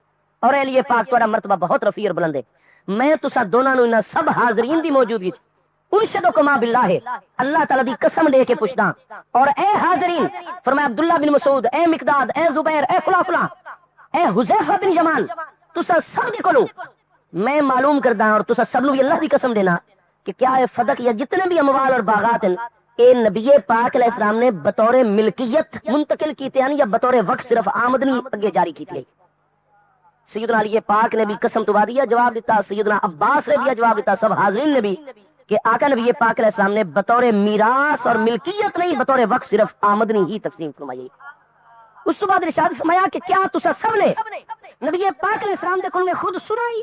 اور علی پاک تھوڑا مرتبہ بہت رفیع اور بلند ہے، میں تساں دوناں نوں انہاں سب حاضرین دی موجودگی وچ انشدکما باللہ اللہ تعالی دی قسم دے کے پوچھدا، اور اے حاضرین فرمایا عبداللہ بن مسعود، اے مقداد، اے زبیر، اے خلافہ، اے حذیفہ بن یمان، تساں سب دے کولوں میں معلوم کردا اور تساں سب نوں بھی اللہ دی قسم دینا کہ کیا ہے فدق یا جتنے بھی اموال اور باغات ہیں اے نبی پاک علیہ السلام نے بطور ملکیت منتقل کیتے ہیں یا بطور وقت صرف آمدنی اگے جاری کیتی ہے۔ سیدنا علی پاک نے بھی قسم تو دیا جواب دیتا، سیدنا عباس نے بھی جواب دیتا، سب حاضرین نے بھی، کہ آقا نبی پاک علیہ السلام نے بطور میراث اور ملکیت نہیں بطور وقت صرف آمدنی ہی تقسیم فرمائی۔ اس کے بعد ارشاد فرمایا کہ کیا تسا سب نے نبی پاک علیہ السلام دے کول میں خود سنائی؟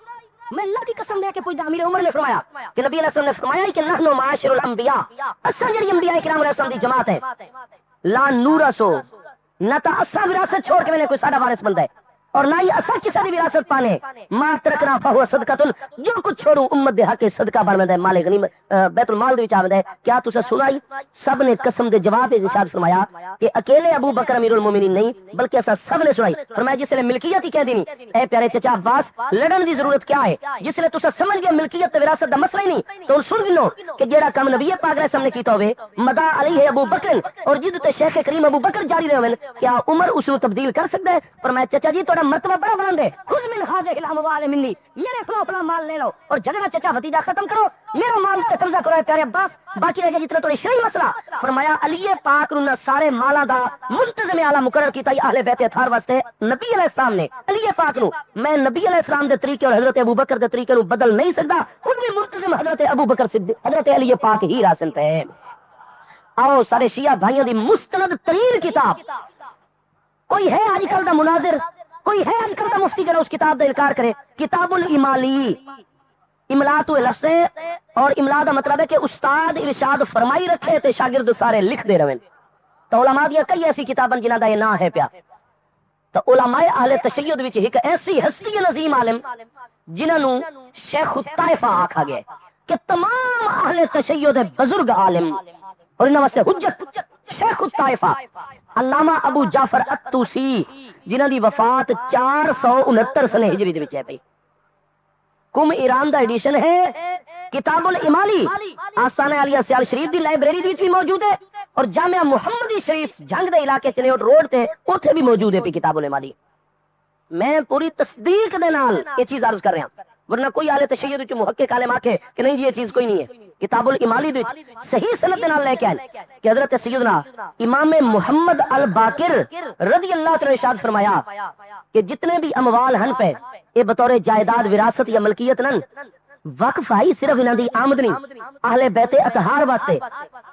میں اللہ کی قسم دے کے پوچھدا، امیر عمر نے فرمایا کہ نبی علیہ السلام نے فرمایا کہ نحن معاشر الانبیاء، اساں جڑی انبیاء کرام علیہ السلام دی جماعت ہے، لا نورثو، نہ تا اساں وراثت چھوڑ کے میں نے کوئی ساڈا وارث بندا ہے، اور نہ ہی اساں کسی دی وراثت پانے، ما ترکنا فہو صدقۃ، جو کچھ چھوڑو امت دے حق صدقہ بن ویندا ہے، مال غنیمت بیت المال دے وچ آ ویندا ہے۔ کیا تساں سنائی؟ سب نے قسم دے جواب ارشاد فرمایا کہ اکیلے ابو بکر امیر المومنین نہیں بلکہ اساں سب نے سنائی۔ فرمایا جس نے ملکیت ہی کہہ دینی، اے پیارے چچا عباس لڑن دی ضرورت کیا ہے؟ جس نے تساں سمجھ گئے ملکیت تے وراثت دا مسئلہ ہی نہیں، تو سن گنو کہ جیڑا کم نبی پاک علیہ السلام نے کیتا ہوے مدا علیہ ابو بکر، اور جد تے شیخ کریم ابو بکر جاری رہے ہوئے، کیا عمر اس نو تبدیل کر سکدا ہے؟ فرمایا چچا جی تہاڈا مرتبہ بڑا بلند ہے، خذ من هذه الاموال منی، میرے کو اپنا مال لے لو اور جھگڑا چچا بھتیجا ختم کرو، میرا مال تے قبضہ کرو۔ اے پیارے عباس باقی رہ گیا جتنا تھوڑی شرعی مسئلہ، فرمایا علی پاک نو سارے مالاں دا منتظم اعلی مقرر کیتا اہل بیت اطہار واسطے نبی علیہ السلام نے، علی پاک نو میں نبی علیہ السلام دے طریقے اور حضرت ابو بکر دے طریقے نو بدل نہیں سکدا، خود بھی منتظم حضرت ابو بکر صدیق حضرت علی پاک ہی راسل تے۔ آؤ سارے شیعہ بھائیوں دی مستند ترین کتاب، کوئی ہے آج کل دا مناظر، کوئی ہے آج کل دا مفتی جڑا اس کتاب دا انکار کرے؟ کتاب الامالی، املا تو لفظ ہے، اور املا دا مطلب ہے کہ استاد ارشاد فرمائی رکھے تے شاگرد سارے لکھ دے رہے۔ تو علماء دیا کئی ایسی کتاباں جنہاں دا یہ نام ہے پیا، تو علماء اہل تشیع وچ ایک ایسی ہستی نظیم عالم جنہاں نو شیخ الطائفہ آکھا گیا ہے کہ تمام اہل تشیع دے بزرگ عالم، اور انہاں واسطے حجت شیخ الطائفہ علامہ ابو جعفر الطوسی جنہاں دی وفات 469 سن ہجری دے وچ ہے پئی۔ کم ایران دا ایڈیشن ہے کتاب الامالی، آستانہ علیہ سیال شریف دی لائبریری وچ بھی موجود ہے، اور جامعہ محمدی شریف جنگ دے علاقے چنیوٹ روڈ تے اوتھے بھی موجود ہے پی کتاب الامالی۔ میں پوری تصدیق دے نال یہ چیز عرض کر رہا ہوں، ورنہ کوئی اہل تشیع وچ محقق عالم آکھے کہ نہیں یہ چیز کوئی نہیں ہے۔ کتاب الامالی وچ صحیح سند نال لے کے آئے کہ حضرت سیدنا امام محمد الباقر رضی اللہ عنہ ارشاد فرمایا کہ جتنے بھی اموال ہن پہ یہ بطور جائیداد وراثت یا ملکیت نن، وقف آئی صرف انہاں دی آمدنی اہل بیت اطہار واسطے۔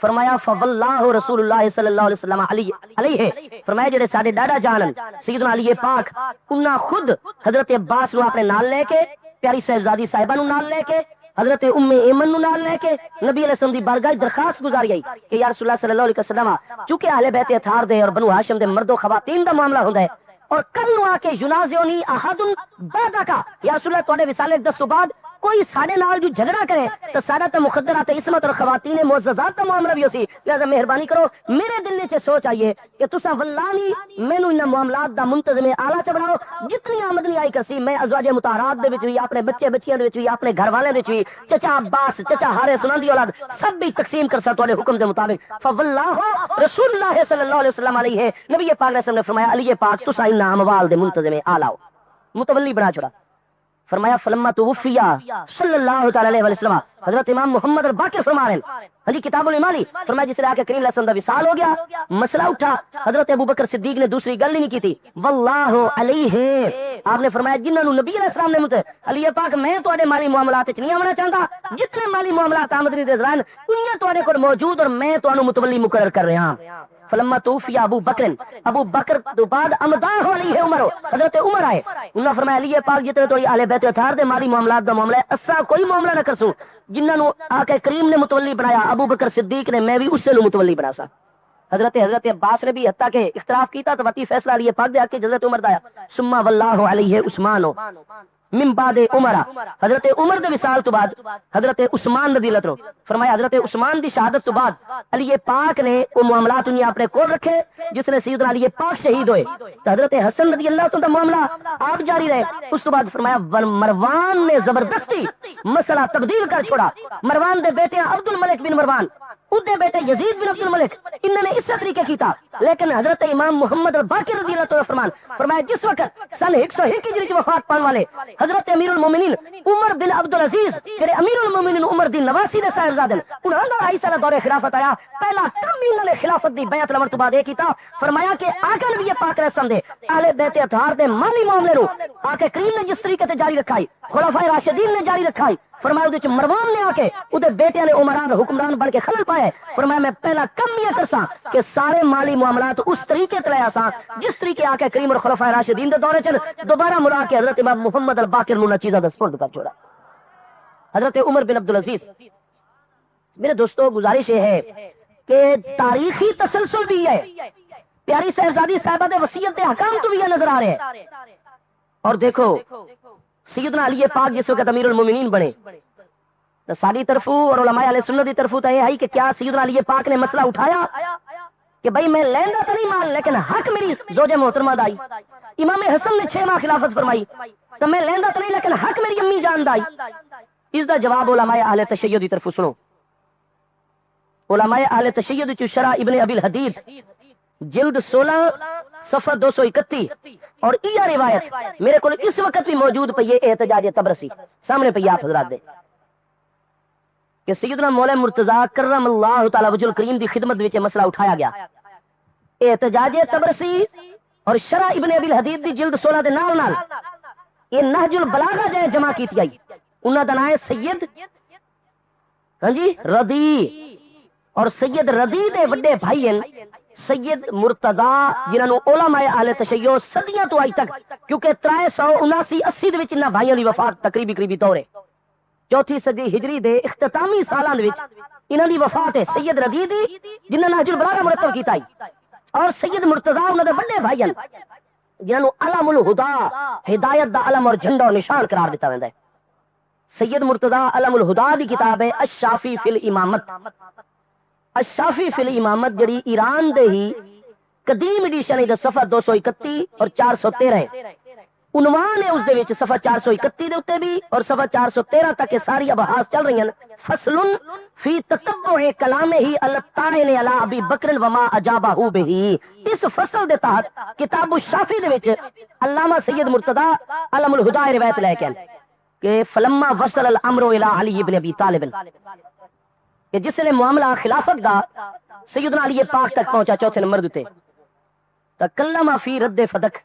فرمایا فواللہ رسول اللہ صلی اللہ علیہ وسلم علیہ، فرمایا جڑے ساڈے ڈاڈا جان سیدنا علی پاک انہاں خود حضرت عباس نو اپنے نال لے کے، پیاری صاحبزادی صاحبہ نو نال لے کے، حضرت ام ایمن نو نال لے کے نبی علیہ السلام دی بارگاہ درخواست گزاری آئی کہ یا رسول اللہ صلی اللہ علیہ وسلم چونکہ اہل بیت اطہار دے اور بنو ہاشم دے مرد و خواتین دا معاملہ ہوندا ہے، اور کل نو آ کے ینازعنی احد بعدک، یا رسول اللہ تواڈے وصال دس تو بعد کوئی ساڈے نال جو جھگڑا کرے تو ساڈا تے مقدرات عصمت اور خواتین معززات دا معاملہ بھی ہوسی، لہذا مہربانی کرو میرے دل وچ سوچ آئیے کہ تساں واللہ مینوں انہاں معاملات دا منتظم اعلیٰ چ بناؤ، جتنی آمدنی آئی کرسی میں ازواج مطہرات دے وچ بھی، اپنے بچے بچیاں دے وچ بھی، اپنے گھر والے دے وچ بھی، چچا عباس چچا ہارے سنن دی اولاد سب بھی تقسیم کرسا تواڈے حکم دے مطابق۔ فواللہ رسول اللہ صلی اللہ علیہ وسلم علیہ، نبی پاک علیہ السلام نے فرمایا علی پاک تساں انہاں اموال دے منتظم اعلیٰ متولی بنا چھوڑا۔ فرمایا فلما توفی صلی اللہ تعالی علیہ وسلم، حضرت امام محمد الباقر فرما رہے ہیں ہاں جی کتاب الایمانی، فرمایا جس طرح کہ کریم علیہ السلام دا وصال ہو گیا، مسئلہ اٹھا، حضرت ابو بکر صدیق نے دوسری گل ہی نہیں کی تھی، واللہ علیہ، آپ نے فرمایا جنہاں نو نبی علیہ السلام نے مت علی پاک میں تواڈے مالی معاملات وچ نہیں آونا چاہتا، جتنے مالی معاملات آمدنی دے ذرائع انہاں تواڈے کول موجود اور میں تانوں متولی مقرر کر رہا ہاں۔ فلما توفی ابو بکر، ابو بکر تو بعد امداح علیہ عمر، حضرت عمر آئے، انہوں نے فرمایا علی پاک جتنے تھوڑی اہل بیت اطہار دے مالی معاملات دا معاملہ ہے اسا کوئی معاملہ نہ کرسوں، جنہاں نو آقا کریم نے متولی بنایا ابو بکر صدیق نے، میں بھی اس سے متولی بنا سا۔ حضرت عباس نے بھی حتیٰ کہ اختلاف کیتا تو وتی فیصلہ علی پاک دے حق حضرت عمر دا آیا، ثم واللہ علیہ عثمان من بعد عمر، حضرت عمر دے وصال تو بعد حضرت عثمان رضی اللہ عنہ، فرمایا حضرت عثمان دی شہادت تو بعد علی پاک نے وہ معاملات انہیں اپنے کول رکھے جس نے سیدنا علی پاک شہید ہوئے، تو حضرت حسن رضی اللہ عنہ دا معاملہ آپ جاری رہے۔ اس تو بعد فرمایا مروان نے زبردستی مسئلہ تبدیل کر چھوڑا، مروان دے بیٹے عبد الملک بن مروان، اودے بیٹے یزید بن عبد الملک، انہوں نے اس طریقے کیتا، لیکن حضرت امام محمد الباقر رضی اللہ عنہ فرمایا جس وقت سن 101 ہجری وفات پانے والے حضرت امیر المومنین عمر بن عبد العزیز جڑے امیر المومنین عمر دی نواسی دے صاحبزادے انہاں دا 2.5 سالہ دور خلافت آیا، پہلا کم انہوں نے خلافت دی بیعت لمن تو بعد یہ کیتا، فرمایا کہ آقا نبی پاک نے سمجھے اہل بیت اطہار دے مالی معاملے نو آقا کریم نے جس طریقے تے جاری رکھائی، خلفائے راشدین نے جاری رکھائی، فرمایا اودے مروان نے آ کے اودے بیٹے نے عمران حکمران بن کے خلل پائے، فرمایا میں پہلا کم یہ کرساں کہ سارے مالی معاملات اس طریقے تے لے آساں جس طریقے آقا کریم اور خلفائے راشدین دے دورے چن دوبارہ مرا کے حضرت امام محمد الباقر نو چیزاں دا سپرد کر چھوڑا۔ حضرت عمر بن عبد العزیز، میرے دوستو گزارش یہ ہے کہ تاریخی تسلسل بھی ہے، پیاری صاحبزادی صاحبہ دے وصیت دے حکام تو بھی یہ نظر آ رہے ہیں، اور دیکھو سیدنا علی پاک جس وقت امیر المومنین بنے تو ساری طرفوں اور علماء علیہ سنت دی طرفوں تو یہ ہے کہ کیا سیدنا علی پاک نے مسئلہ اٹھایا کہ بھائی میں لیندہ تو نہیں مال لیکن حق میری زوجہ محترمہ دائی، امام حسن نے 6 ماہ خلافت فرمائی تو میں لیندہ تو نہیں لیکن حق میری امی جان دائی، اس دا جواب علماء اہل تشیع دی طرفوں سنو۔ علماء اہل تشیع شرح ابن ابی الحدید جلد 16 صفحہ 231 اور یہ روایت میرے کو اس وقت بھی موجود پئی ہے احتجاج تبرسی سامنے پئی آپ حضرات دے کہ سیدنا مولا مرتضی کرم اللہ تعالی وجہ الکریم دی خدمت وچ مسئلہ اٹھایا گیا، احتجاج تبرسی اور شرح ابن ابی الحدید دی جلد 16 دے نال نال یہ نہج البلاغہ جے جمع کیتی آئی، انہاں دا نام ہے سید ہاں جی رضی، اور سید رضی دے بڑے بھائی ہیں سید مرتضی جنہاں نو علماء اہل تشیع صدیاں تو آئی تک، کیونکہ 379-80 دے وچ انہاں بھائیاں دی وفات تقریبی دور ہے، 4تھی صدی ہجری دے اختتامی سالاں دے وچ انہاں دی وفات ہے سید رضی دی جنہاں نہج البلاغہ مرتب کیتا ہے، اور سید مرتضی انہاں دے بڑے بھائی ہیں جنہاں نو علم الہدا ہدایت دا علم اور جھنڈا اور نشان قرار دیتا ویندا ہے۔ سید مرتضی علم الہدا دی کتاب ہے الشافی فی الامامت، الشافی فی الامامت جڑی ایران دے ہی قدیم ایڈیشن ہے، صفحہ 231 اور 413 ہے، عنوان ہے اس دے وچ صفحہ 431 دے اوتے بھی اور صفحہ 413 تک کے ساری ابحاث چل رہی ہیں، فصل فی تتبع کلامہ الطاعن علی ابی بکر وما اجابہ بہ، اس فصل دے تحت کتاب الشافی دے وچ علامہ سید مرتضی علم الہدا روایت لے کے کہ فلما وصل الامر الی علی بن ابی طالب، کہ جس نے معاملہ خلافت دا سیدنا علی پاک تک پہنچا 4 نمبر دیتے تکلم فی رد فدق،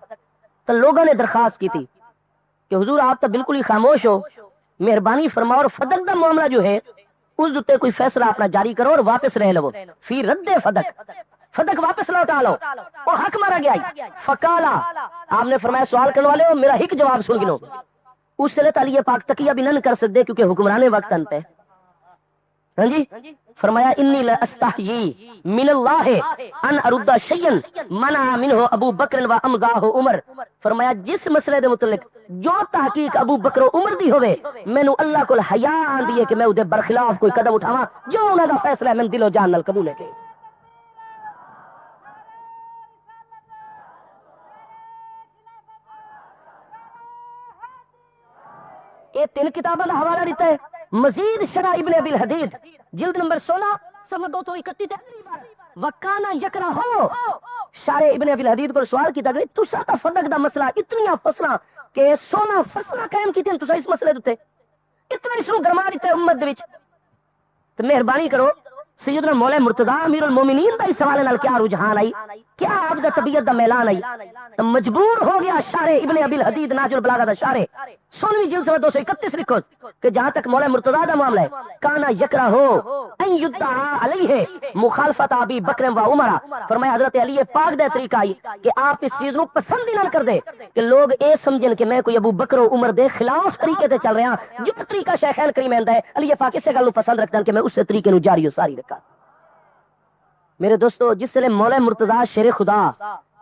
تو لوگوں نے درخواست کی تھی کہ حضور آپ تو بالکل ہی خاموش ہو، مہربانی فرماؤ اور فدق دا معاملہ جو ہے اس دوتے کوئی فیصلہ اپنا جاری کرو اور واپس رہ لو، فی رد فدق، فدق واپس لوٹا لو، وہ حق مارا گیا۔ فقالا، آپ نے فرمایا سوال کرنے والے ہو میرا حق جواب سن گنو، اس سے علی پاک تقیہ بھی نہ کر سکتے کیونکہ حکمرانے وقت ان پہ ہاں جی، فرمایا انی لاستحیی من اللہ ان ارد شیئا منع منہ ابو بکر و امضاہ عمر، فرمایا جس مسئلے دے متعلق جو تحقیق ابو بکر و عمر دی ہوئے مینوں اللہ کو حیا آندی ہے کہ میں اودے برخلاف کوئی قدم اٹھاواں، جو انہاں دا فیصلہ ہے میں دل و جان نال قبول ہے کہ یہ 3 کتابوں کا حوالہ دیتا ہے، مزید شرح ابن ابی الحدید جلد نمبر 16 صفحہ 231 وکانا یکرہ ہو، شارح ابن ابی الحدید پر سوال کیتا کہ تسا تا فدق دا مسئلہ اتنی فصلاں کہ سونا فصلہ قائم کیتے ہیں تسا اس مسئلے دے اتنا اس نو گرما دیتے امت دے وچ تو مہربانی کرو سیدنا مولا مرتضی امیر المومنین دا اس سوال نال کیا رجحان آئی کیا آپ دا طبیعت دا میلان آئی تو مجبور ہو گیا شارح ابن ابی الحدید ناج البلاغہ دا شارح 16ویں جلد صفحہ 231 لکھو کہ جہاں تک مولا مرتضی دا معاملہ ہے کانا یکرہ ہو ان یدعا علیہ مخالفت ابی بکر و عمر فرمایا حضرت علی پاک دا طریقہ آئی کہ آپ اس چیز نو پسند ہی نہ کر دے کہ لوگ اے سمجھن کہ میں کوئی ابو بکر و عمر دے خلاف طریقے تے چل رہا جو طریقہ شیخین کریمین دا ہے علی پاک اس گل نو پسند رکھدا کہ میں اس طریقے نو جاری و ساری رکھا میرے دوستو جس سے مولا مرتضی شیر خدا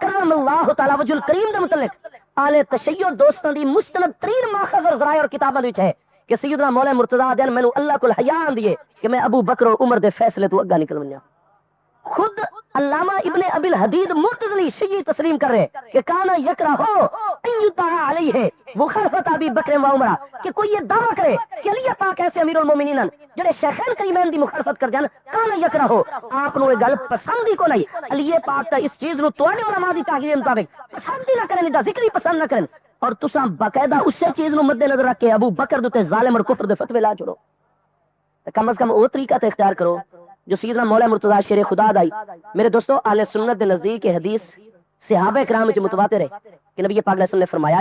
کرم اللہ تعالی وجہ الکریم دے متعلق آل تشیع دوستاں دی مستند ترین ماخذ اور ذرائع اور کتاباں وچ ہے کہ سیدنا مولا مرتضی دین مینوں اللہ کول حیا آندی ہے کہ میں ابو بکر و عمر دے فیصلے تو اگا نکل ونیا خود علامہ ابن ابی الحدید معتزلی شیعی تسلیم کر رہے کہ کانا یکرہ ہو ان یدعا علیہ مخالفت ابی بکر و عمر کہ کوئی یہ دعویٰ کرے کہ علی پاک ایسے امیر المومنین جڑے شیخین کریمین دی مخالفت کر جان کانا یکرہ ہو آپ نو یہ گل پسند ہی کو نہیں علی پاک تا اس چیز نو تواڈے علماء دی تحقیق مطابق پسند ہی نہ کرن دا ذکر ہی پسند نہ کرن اور تساں باقاعدہ اسی چیز نو مد نظر رکھ کے ابو بکر دے ظالم اور کفر دے فتوی لا چھوڑو کم از کم وہ طریقہ تے اختیار کرو جو سیدنا مولا مرتضی شیر خدا دائی میرے دوستو اہل سنت دے نزدیک حدیث صحابہ کرام وچ متواتر ہے کہ نبی پاک علیہ السلام نے فرمایا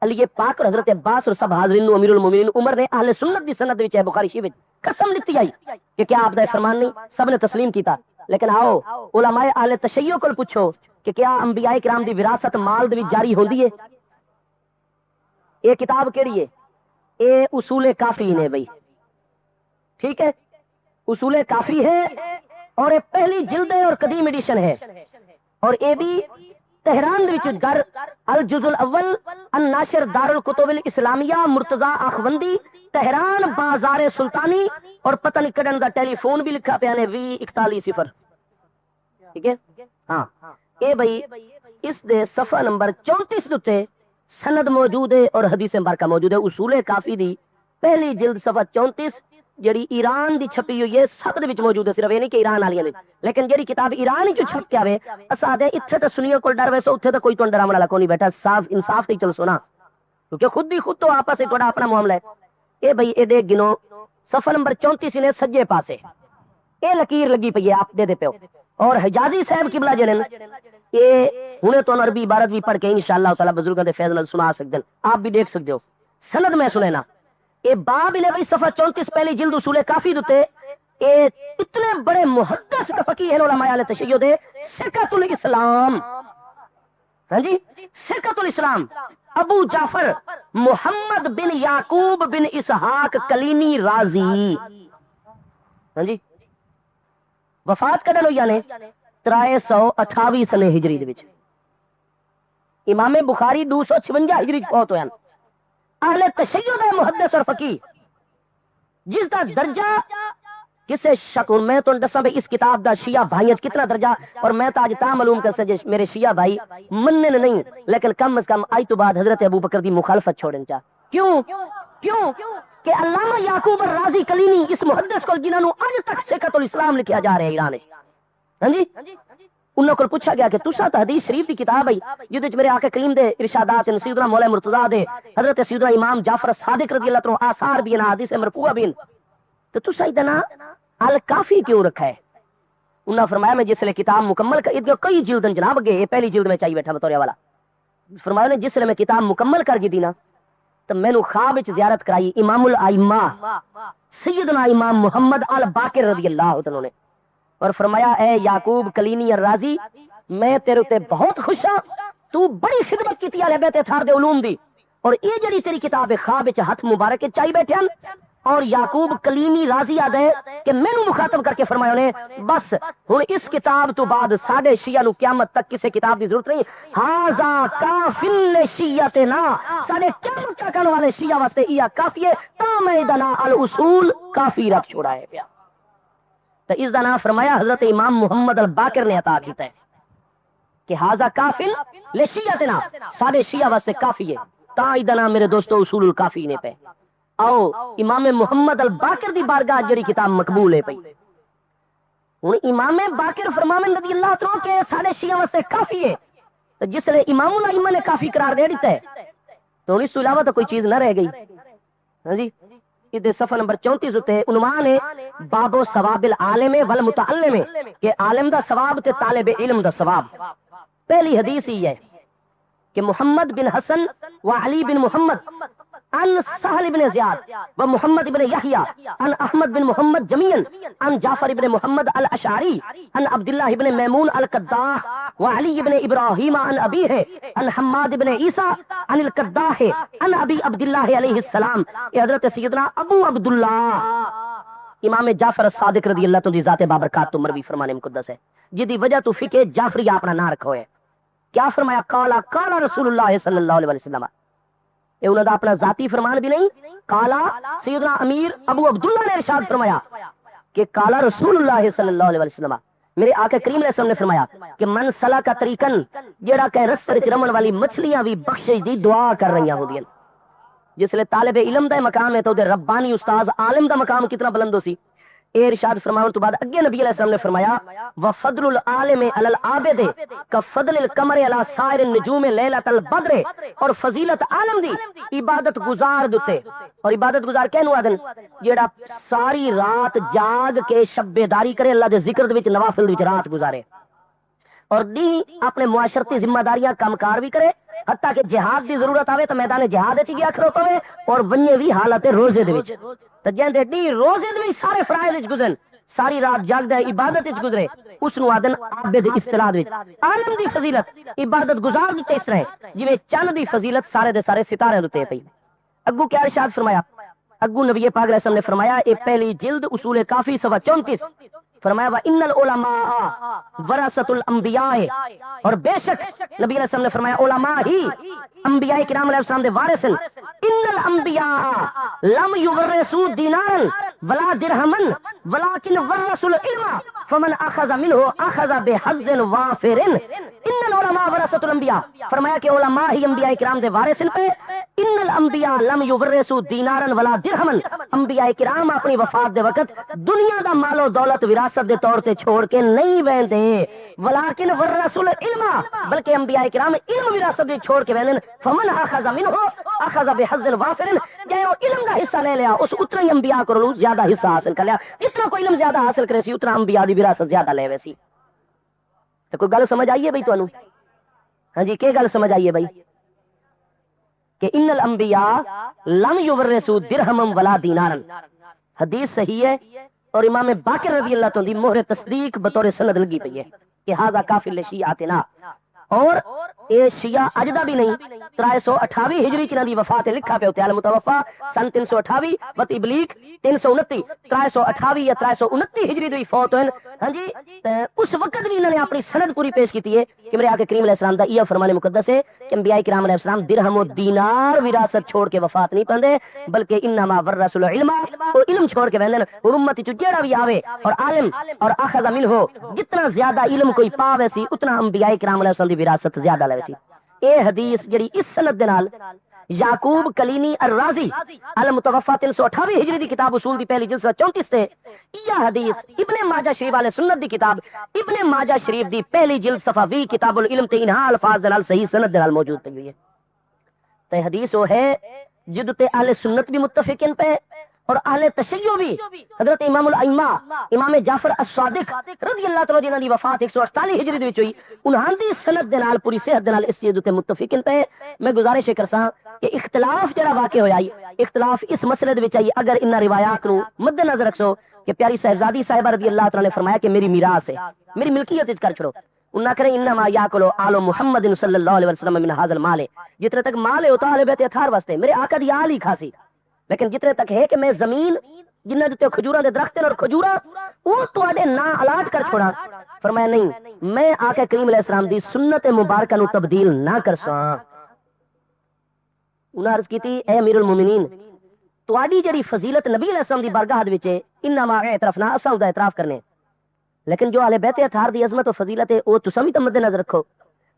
علی پاک اور حضرت عباس اور سب حاضرین امیر المومنین عمر نے اہل سنت دی سند وچ ہے بخاری شریف قسم لیتی آئی کہ کیا آپ دا فرمان نہیں سب نے تسلیم کیتا لیکن آؤ علماء اہل تشیع کول پوچھو کہ کیا انبیاء کرام دی وراثت مال دے وچ جاری ہوندی ہے یہ کتاب کیڑی ہے اے اصول کافی نے بھائی ٹھیک ہے اصول کافی ہے اور یہ پہلی جلد ہے اور قدیم ایڈیشن ہے اور یہ بھی تہران وچ در الجزء الاول الناشر دار الکتب الاسلامیہ مرتضی آخوندی تہران بازار سلطانی اور پتہ نہیں کڈن دا ٹیلی فون بھی لکھا پیا نے 2041 ٹھیک ہے ہاں اے بھائی اس دے صفحہ نمبر 34 دے سند موجود ہے اور حدیث مبارکہ موجود ہے اصول کافی دی پہلی جلد صفحہ 34 جڑی ایران دی چھپی ہوئی ہے سب دے وچ موجود ہے صرف یہ نہیں کہ ایران والیاں نے لیکن جڑی کتاب ایران وچ چھپ کے آوے اسا دے ایتھے تے سنیو کول ڈر ویسے اوتھے تے کوئی تو ڈراون والا کوئی نہیں بیٹھا صاف انصاف تے چل سونا کیونکہ خود بھی خود تو آپس وچ تھوڑا اپنا معاملہ ہے اے بھائی اے دے گنو صفحہ نمبر 34 نے سجے پاسے اے لکیر لگی پئی ہے آپ دے دے پیو اور حجازی صاحب قبلہ جڑے اے ہنے تو عربی عبارت بھی پڑھ کے انشاءاللہ تعالی بزرگاں دے فیض نال سنا سکدن آپ بھی دیکھ سکدے ہو سند میں سنے نا اے باب نے بھائی صفحہ 34 پہلی جلد اصول کافی دتے اے اتنے بڑے محدث فقیہ ہیں علماء اہل تشیع دے سکۃ الاسلام ہاں جی سکۃ الاسلام ابو جعفر محمد بن یعقوب بن اسحاق کلینی رازی ہاں جی وفات کدن ہوئی نے 328 سنے ہجری دے وچ امام بخاری 256 ہجری پہنچ ہوئے اہل تشیع دے محدث اور فقیہ جس دا درجہ کسے شک میں تو دساں بھئی اس کتاب دا شیعہ بھائیت کتنا درجہ اور میں تا اج تا معلوم کر سکے میرے شیعہ بھائی منن نہیں لیکن کم از کم آج تو بعد حضرت ابو بکر دی مخالفت چھوڑن چا کیوں کہ علامہ یعقوب الرازی کلینی اس محدث کو جنہاں نو اج تک سکۃ الاسلام لکھیا جا رہا ہے ایران ہاں جی انہوں کو پوچھا گیا کہ تسا تو حدیث شریف کی کتاب ہے جدے وچ میرے آقا کریم دے ارشادات ہیں سیدنا مولا مرتضی دے حضرت سیدنا امام جعفر صادق رضی اللہ عنہ آثار بھی ہیں حدیث مرفوع بھی تو تسا ادنا الکافی کیوں رکھا ہے انہوں نے فرمایا میں جس لئے کتاب مکمل کر کئی جلدن جناب گئے یہ پہلی جلد میں چاہیے بیٹھا بطور والا فرمایا نے جس لئے میں کتاب مکمل کر گئی دینا تو میں نے خواب وچ زیارت کرائی امام الائمہ سیدنا امام محمد الباقر رضی اللہ عنہ نے اور فرمایا اے یعقوب کلینی الرازی میں تیرے تے بہت خوش ہاں تو بڑی خدمت کیتی ہے بیت اتھار دے علوم دی اور یہ جڑی تیری کتاب خواب وچ ہاتھ مبارک چائی بیٹھے ہیں اور یعقوب کلینی راضی یاد ہے کہ میں نو مخاطب کر کے فرمایا نے بس ہن اس کتاب تو بعد ساڈے شیعہ نو قیامت تک کسی کتاب دی ضرورت نہیں ھذا کافل شیعتنا ساڈے قیامت تک آنے والے شیعہ واسطے یہ کافی ہے تا میں دنا الاصول کافی رکھ چھوڑا ہے پیا تو اس دا نام فرمایا حضرت امام محمد الباقر نے عطا کیتا ہے کہ ھذا کافل لشیعتنا ساڈے شیعہ واسطے کافی ہے تا دا نام میرے دوستو اصول الکافی نے پہ آؤ امام محمد الباقر دی بارگاہ جڑی کتاب مقبول ہے پئی ہن امام باقر فرماویں رضی اللہ عنہ کہ ساڈے شیعہ واسطے کافی ہے تو جس لے امام الائمہ نے کافی قرار دے دیتا ہے تو اس علاوہ تو کوئی چیز نہ رہ گئی. ہاں جی ادھر صفحہ نمبر 34 تے عنوان ہے باب ثواب العالم والمتعلم کہ عالم دا ثواب تے طالب علم دا ثواب. پہلی حدیث ہی ہے کہ محمد بن حسن و علی بن محمد عن سہل بن زیاد و محمد بن یحییٰ عن احمد بن محمد جمیعا عن جعفر بن محمد الاشعری عن عبداللہ بن میمون القداح و علی بن ابراہیم عن ابیہ عن حماد بن عیسیٰ عن القداح عن ابی عبداللہ علیہ السلام. یہ حضرت سیدنا ابو عبداللہ امام جعفر الصادق رضی اللہ تعالی ذات بابرکات تو مروی فرمان مقدس ہے جدی وجہ تو فقہ جعفری اپنا نام رکھو ہے. کیا فرمایا؟ قالا قالا رسول اللہ صلی اللہ علیہ وسلم. یہ انہوں دا اپنا ذاتی فرمان بھی نہیں. قالا سیدنا امیر ابو عبداللہ نے ارشاد فرمایا کہ قالا رسول اللہ صلی اللہ علیہ وسلم. میرے آقا کریم علیہ السلام نے فرمایا کہ من سلا کا طریقن جیڑا کہ رستے وچ رمن والی مچھلیاں بھی بخشش دی دعا کر رہی ہوندیاں. جس لئے طالب علم دا مقام ہے تو دے ربانی استاذ عالم دا مقام کتنا بلند ہو سی. اے ارشاد فرماؤں تو بعد اگے نبی علیہ السلام نے فرمایا وفضل العالم علی العابد کفضل القمر علی سائر النجوم لیلۃ البدر. اور فضیلت عالم دی عبادت گزار دتے. اور عبادت گزار کہنو آدن جیڑا ساری رات جاگ کے شب بیداری کرے اللہ دے ذکر دے وچ نوافل دے وچ رات گزارے اور دی اپنے معاشرتی ذمہ داریاں کامکار بھی کرے حتیٰ کہ جہاد دی ضرورت آوے تو میدان جہاد وچ گیا کھڑوتا ہوئے اور بنیے بھی حالت روزے دے وچ تو جہاں دی روزے دے وچ سارے فرائض وچ گزرن ساری رات جاگ دے عبادت وچ گزرے اس نو آدن عابد اصطلاح وچ. عالم دی فضیلت عبادت گزار دی اس طرح جویں چند دی فضیلت سارے دے سارے ستارے دے پئی. اگو کیا ارشاد فرمایا؟ اگو نبی پاک علیہ السلام نے فرمایا اے پہلی جلد اصول کافی صفحہ 34 فرمایا وَإِنَّ الْعُلَمَاءَ وَرَثَةُ الْأَنْبِيَاءِ. اور بے شک نبی علیہ السلام نے فرمایا علماء ہی انبیاء کرام علیہ السلام دے وارث ہیں. ان الانبیاء لم یورثوا دینارا ولا درہما ولكن ورثوا العلم فمن اخذ منه اخذ بحظ وافر. ان العلماء ورثة الانبیاء فرمایا کہ علماء ہی انبیاء کرام دے وارث ہیں. ان الانبیاء لم یورثوا دینارا ولا درہما. انبیاء کرام اپنی وفات دے وقت دنیا دا مال و دولت وراثت دے طور تے چھوڑ کے نہیں ویندے ولیکن ورثوا العلم بلکہ انبیاء کرام علم وراثت دے چھوڑ کے ویندن. فمن اخذ منه اخذ بحظ وافر. جے او علم دا حصہ لے لیا اس اتنا ہی انبیاء کو زیادہ حصہ حاصل کر لیا. اتنا کوئی علم زیادہ حاصل کرے سی اتنا انبیاء دی وراثت زیادہ لے وے سی. تو کوئی گل سمجھ آئیے بھئی تانوں؟ ہاں جی کی گل سمجھ آئیے بھئی کہ ان الانبیاء لم یورثوا درہما ولا دینارا. حدیث صحیح ہے اور امام باقر رضی اللہ تعالی دی مہر تصدیق بطور سند لگی پئی ہے کہ ھذا کافی لشیعتنا. اور اے شیعہ اجدا بھی نہیں 328 ہجری چنہ دی وفات لکھا پہ ہوتے المتوفا سن 328 و تبلیغ 329 328 یا 329 ہجری دی فوت ہوئے. ہاں جی اس وقت بھی انہوں نے اپنی سند پوری پیش کی ہے کہ میرے آقا کریم علیہ السلام دا یہ فرمان مقدس ہے کہ انبیاء کرام علیہ السلام درہم و دینار وراثت چھوڑ کے وفات نہیں پندے بلکہ انما ورثوا العلم وہ علم چھوڑ کے ویندن. اور امت چ جیڑا بھی آوے اور عالم اور اخذ منہ جتنا زیادہ علم کوئی پاوے سی اتنا انبیاء کرام علیہ السلام دی وراثت زیادہ لے سی. اے حدیث جڑی اس سند دے نال یعقوب کلینی الرازی المتوفا 328 ہجری دی کتاب اصول دی پہلی جلد 34 تے یہ حدیث ابن ماجہ شریف والے سنت دی کتاب ابن ماجہ شریف دی پہلی جلد صفحہ 20 کتاب العلم تے انہا الفاظ دے نال صحیح سند دے نال موجود پئی ہوئی ہے. تے حدیث وہ ہے جد تے اہل سنت بھی متفقین پہ اور اہل تشیع بھی. حضرت امام الائمہ امام جعفر الصادق رضی اللہ تعالی عنہ دی وفات 148 ہجری دے وچ ہوئی. انہاں دی سند دے نال پوری صحت دے نال اس چیز تے متفقین پہ. میں گزارش کرساں کہ اختلاف جڑا واقع ہویا اختلاف اس مسئلے دے وچ آئی اگر انہاں روایات نو مد نظر رکھو کہ پیاری صاحبزادی صاحبہ رضی اللہ تعالی نے فرمایا کہ میری میراث ہے میری ملکیت وچ کر چھڑو. انہاں کرے انما یاکلو آل محمد صلی اللہ علیہ وسلم من ھذا المال. جتنے تک مال ہے او اہل بیت اطہار واسطے میرے آقا دی آل ہی کھاسی. لیکن جتنے تک ہے کہ میں زمین جنہ دیتے کھجوراں دے درخت اور کھجوراں وہ تواڈے نا الاٹ کر چھوڑا. فرمایا نہیں میں آقا کریم علیہ السلام دی سنت مبارکہ نو تبدیل نہ کرساں. انہاں عرض کیتی اے امیر المومنین تواڈی جڑی فضیلت نبی علیہ السلام دی بارگاہ دے وچ انما اعترافنا اساں دا اعتراف کرنے لیکن جو اہل بیت اطہار دی عظمت و فضیلت ہے او تساں وی تے مد نظر رکھو.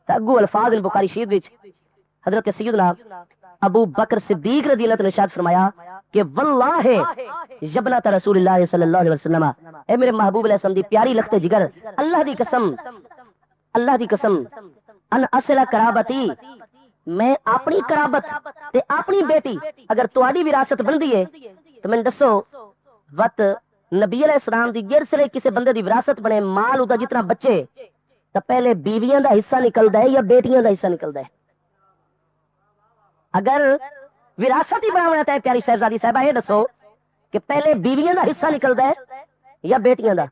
تے اگو الفاظ البخاری شریف وچ حضرت سیدنا ابو بکر صدیق رضی اللہ عنہ نے ارشاد فرمایا کہ واللہ جبنت رسول اللہ صلی اللہ علیہ وسلم اے میرے محبوب علیہ السلام دی پیاری لگتے جگر اللہ دی قسم ان اصل قرابتی میں اپنی قرابت تے اپنی بیٹی اگر تواڈی وراثت بندی ہے تو میں دسو وقت نبی علیہ السلام دی جرسلے کسی بندے دی وراثت بنے مال دا جتنا بچے تو پہلے بیویاں دا حصہ نکلدا ہے یا بیٹیاں دا حصہ نکلدا ہے؟ اگر وراثت ہی بناونا ہے پیاری صاحبزادی صاحبہ یہ دسو کہ پہلے بیویاں دا حصہ نکلدا ہے یا بیٹیاں دا؟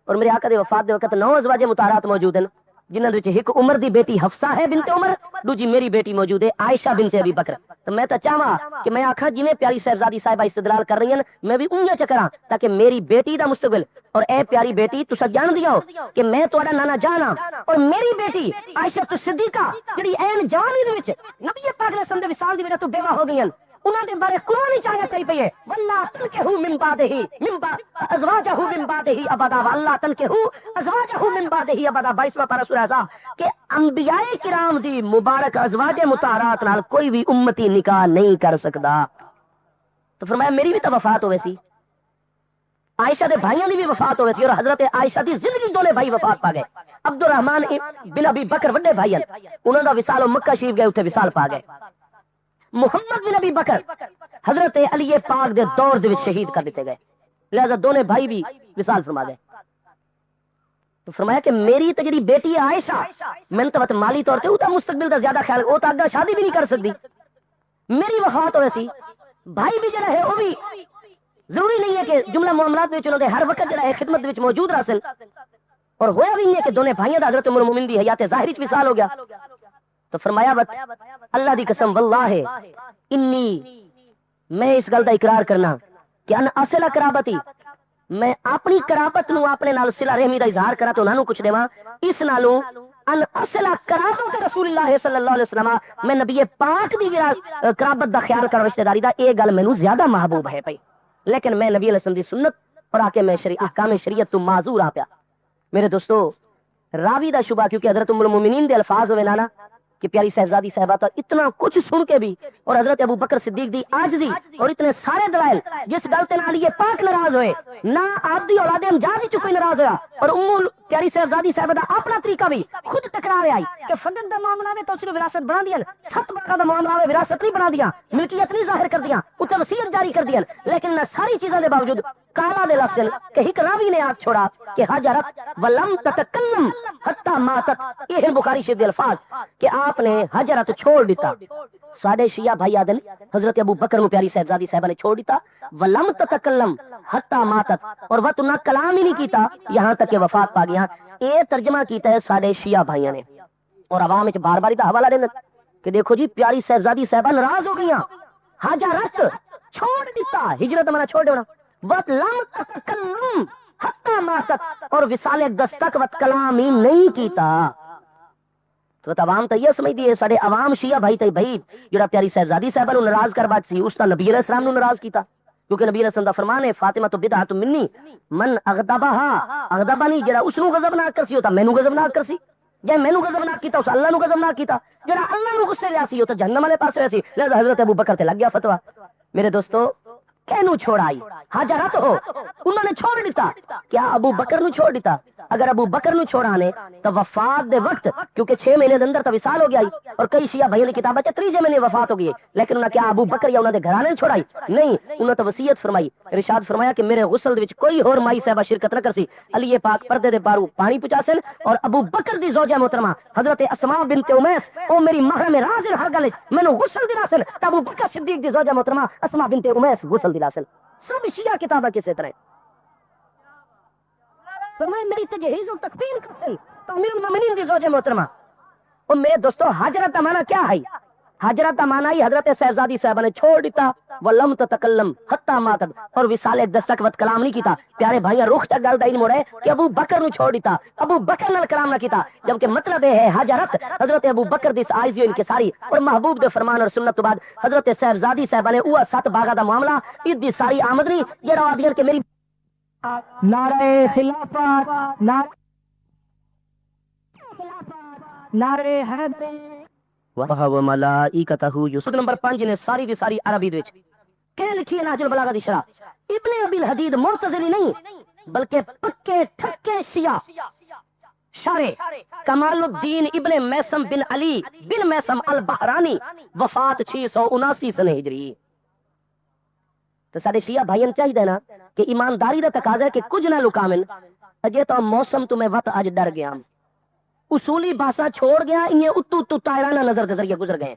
اور میرے آقا دے وفات دے وقت 9 ازواج مطہرات موجود ہیں جنہاں وچ ایک عمر دی بیٹی حفصہ ہے بنت عمر، دوجی میری بیٹی موجود ہے عائشہ بنت ابی بکر۔ تو میں تو چاہواں کہ میں آکھاں جویں پیاری صاحبزادی صاحبہ استدلال کر رہی ہیں میں بھی اونجا چکراں تاکہ میری بیٹی دا مستقبل اور اے پیاری بیٹی تسا جان دیو کہ میں تہاڈا نانا جانا اور میری بیٹی عائشہ صدیقہ جڑی این جوانی دے وچ نبی پاک علیہ السلام دے وصال دی وجہ تو بیوہ ہو گئی ہیں، انہاں دے بارے قرآن وچ آیت آئی پئی ہے واللہ تنکحوا من بعدہ ازواجہ من بعدہ ابدا واللہ تنکحوا ازواجہ من بعدہ ابدا 22واں پارہ سورہ احزاب کہ انبیاء کرام دی مبارک ازواج مطہرات نال کوئی بھی امتی نکاح نہیں کر سکدا۔ تو فرمایا میری بھی تو وفات ہوئے سی، عائشہ دے بھائیاں دی بھی وفات ہوئے سی، اور حضرت عائشہ دی زندگی دولے بھائی وفات پا گئے۔ عبد الرحمن بن ابی بکر وڈے بھائی ہیں، انہاں دا وصال مکہ شریف گئے اتھے وصال پا گئے۔ محمد بن ابی بکر حضرت علی پاک دے دور دے وچ شہید کر دیتے گئے، لہذا دونوں بھائی بھی وصال فرما گئے۔ تو فرمایا کہ میری تے جڑی بیٹی ہے عائشہ میں تو مالی طور تے او تا مستقبل دا زیادہ خیال، او تا اگا شادی بھی نہیں کر سکتی، میری وفات ہوئے سی، بھائی بھی جڑا ہے وہ بھی ضروری نہیں ہے کہ جملہ معاملات میں انہوں نے ہر وقت جڑا ہے خدمت وچ موجود راسل، اور ہویا بھی نہیں ہے کہ دونوں بھائیاں دا حضرت ام المومنین دی حیات ظاہری وچ وصال ہو گیا۔ تو فرمایا بت اللہ دی قسم واللہ انی میں اس گل دا اقرار کرنا کہ ان اصل قرابتی میں اپنی قرابت نو اپنے نال صلہ رحمی دا اظہار کرا تو انہاں نو کچھ دیواں اس نالوں ان اصل قرابت رسول اللہ صلی اللہ علیہ وسلم میں نبی پاک دی قرابت دا خیال کر رشتہ داری دا اے گل مینوں زیادہ محبوب ہے پئی، لیکن میں نبی علیہ السلام دی سنت اور آ کے میں احکام شریعت تو معذور آ پیا۔ میرے دوستو راوی دا شبہ کیونکہ حضرت ام المومنین دے الفاظ ہوئے نانا کہ پیاری صاحبزادی صاحبہ تا اتنا کچھ سن کے بھی اور حضرت ابو بکر صدیق دی عاجزی اور اتنے سارے دلائل جس گلتے نال یہ پاک ناراض ہوئے نہ آپ دی اولاد امجاد ہی چکے ناراض ہویا، اور پیاری صاحبزادی صاحبہ دا اپنا طریقہ بھی خود ٹکرا رہے آئی کہ فدن دا معاملہ میں تو صرف وراثت بنا دیا، تھت باقا دا معاملہ میں وراثت نہیں بنا دیا، ملکیت نہیں ظاہر کر دیا، اتنے وصیت جاری کر دیا، لیکن نہ ساری چیزوں دے باوجود کالا دے لسن کہ ایک راوی نے آگ چھوڑا کہ حجرت ولم تتکلم حتی ماتت، یہ ہے بخاری شریف دے الفاظ کہ آپ نے حجرت چھوڑ دیتا۔ ساڈے شیعہ بھائی آدن حضرت ابو بکر میں پیاری صاحبزادی صاحبہ نے چھوڑ دیتا ولم تتکلم حتی ماتت، اور وہ تو نہ کلام ہی نہیں کیتا یہاں تک کہ وفات پا گیا۔ یہ ترجمہ کیتا ہے ساڈے شیعہ بھائیاں نے، اور عوام وچ بار بار دا حوالہ دیندے کہ دیکھو جی پیاری صاحبزادی صاحبہ ناراض ہو گئیاں، حجرت چھوڑ دیتا، ہجرت مانا چھوڑ دینا، وَلَمْ تَتَكَلَّمْ حَتَّى مَاتَتْ، اور وصال دستک وت کلام ہی نہیں کیتا۔ تو عوام تو یہ سمجھ دیئے سارے عوام شیعہ بھائی تے بھائی جڑا پیاری صاحبزادی صاحبہ نو ناراض کر بات سی اس تا نبی علیہ السلام نو ناراض کیتا، کیونکہ نبی علیہ السلام دا فرمان ہے فاطمہ تو بدعت منی من اغضبنی، جڑا اس نو غضب نہ کرسی ہوتا مینوں غضب نہ کرسی، جے مینوں غضب نہ کیتا اس اللہ نو غضب نہ کیتا، جڑا اللہ نو غصے لیا سی تو جہنم والے پاسے ہویا سی، لہذا حضرت ابو بکر تے لگ گیا فتوی۔ میرے دوستو کینو چھوڑائی؟ حجرت ہو انہوں نے چھوڑ دیتا، کیا ابو بکر نو چھوڑ دیتا؟ اگر ابو بکر نو چھوڑانے تو وفات دے وقت کیونکہ 6 مہینے دے اندر تو وصال ہو گیا اور کئی شیعہ بھائیوں کی کتابیں 3 مہینے وفات ہو گئی، لیکن انہوں نے کیا ابو بکر یا انہوں نے گھرانے چھوڑائی؟ نہیں، انہوں نے وصیت فرمائی، ارشاد فرمایا کہ میرے غسل دے وچ کوئی اور مائی صاحبہ شرکت نہ کرسی، علی پاک پردے دے بارو پانی پچاسن، اور ابو بکر دی زوجہ محترمہ حضرت اسماء بنت امیس او میری محرم راز ہر گل مینوں غسل دلاسن، تے ابو بکر صدیق دی زوجہ محترمہ اسماء بنت امیس غسل دلاسن۔ سب شیعہ کتابہ کسی طرح فرمائے میری تجہیز و تکبیر کرسل تو امیر المومنین دی زوجہ محترمہ۔ اور میرے دوستو حجرت دا معنی کیا ہے؟ حجرت دا معنی ہی حضرت صاحبزادی صاحبہ نے چھوڑ دیتا ولم تتکلم حتی ماتت، اور وصال دستک وت کلام نہیں کیتا۔ پیارے بھائیاں رخ چا گل دا علم ہو رہا ہے کہ ابو بکر نو چھوڑ دیتا، ابو بکر نال کلام نہ کیتا، جبکہ مطلب ہے حجرت حضرت ابو بکر دی عاجزی و انکساری اور محبوب دے فرمان اور سنت تو بعد حضرت صاحبزادی صاحبہ نے اوہ 7 باغہ دا معاملہ عید دی ساری آمدنی یہ روابیر کے میری نعرہ خلافت نعرہ حیدر وَهُوَ مَلَائِكَتُهُ یسجدون۔ نمبر 5 نے ساری دی ساری عربی وچ کہ لکھی ہے نہج البلاغہ دی شرح۔ ابن ابی الحدید معتزلی نہیں بلکہ پکے ٹھکے شیعہ شارع کمال الدین ابن میسم بن علی بن میسم البحرانی، وفات 679 سن ہجری۔ تو سارے شیعہ بھائیاں چاہیے نا کہ ایمانداری دا تقاضا ہے کہ کچھ نہ لکامن، اجے تو موسم تمہیں وقت اج ڈر گیا، اصولی باسا چھوڑ گیا، یہ اتو اتو تائرانہ نظر دے ذریعے گزر گئے۔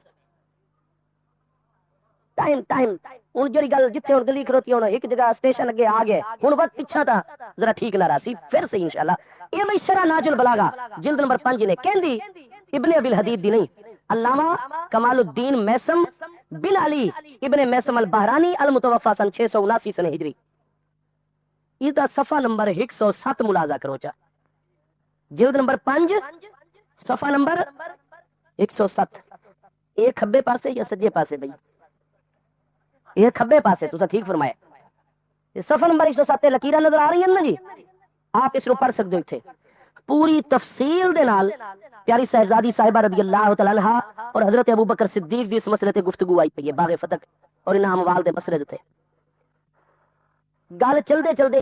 ٹائم ٹائم ہن جڑی گل جتھے ہن گلی کھڑوتی ہن ایک جگہ اسٹیشن اگے آ گئے، ہن وقت پیچھا تھا ذرا ٹھیک نہ راسی، پھر صحیح انشاءاللہ۔ یہ میں شرح ناج البلاغہ جلد نمبر 5 نے کہندی ابن ابی الحدید دی نہیں، علامہ کمال الدین میسم بن علی ابن میسم البحرانی المتوفى سن 679 سن ہجری۔ اس دا صفحہ نمبر 107 ملاحظہ کرو چا، جلد نمبر 5 صفحہ نمبر 107۔ ایک کھبے پاسے یا سجے پاسے بھائی؟ یہ کھبے پاسے، تو ٹھیک فرمایا۔ یہ صفحہ نمبر 107 لکیراں نظر آ رہی ہیں نا جی، آپ اس کو پڑھ سکتے ہو۔ اتنے پوری تفصیل دے نال پیاری صاحبزادی صاحبہ رضی اللہ تعالی عنہا اور حضرت ابوبکر صدیق دی اس مسئلے تے گفتگو آئی پئی ہے، باغ فتح اور انعام وال دے مسئلے تے گل چلدے چلدے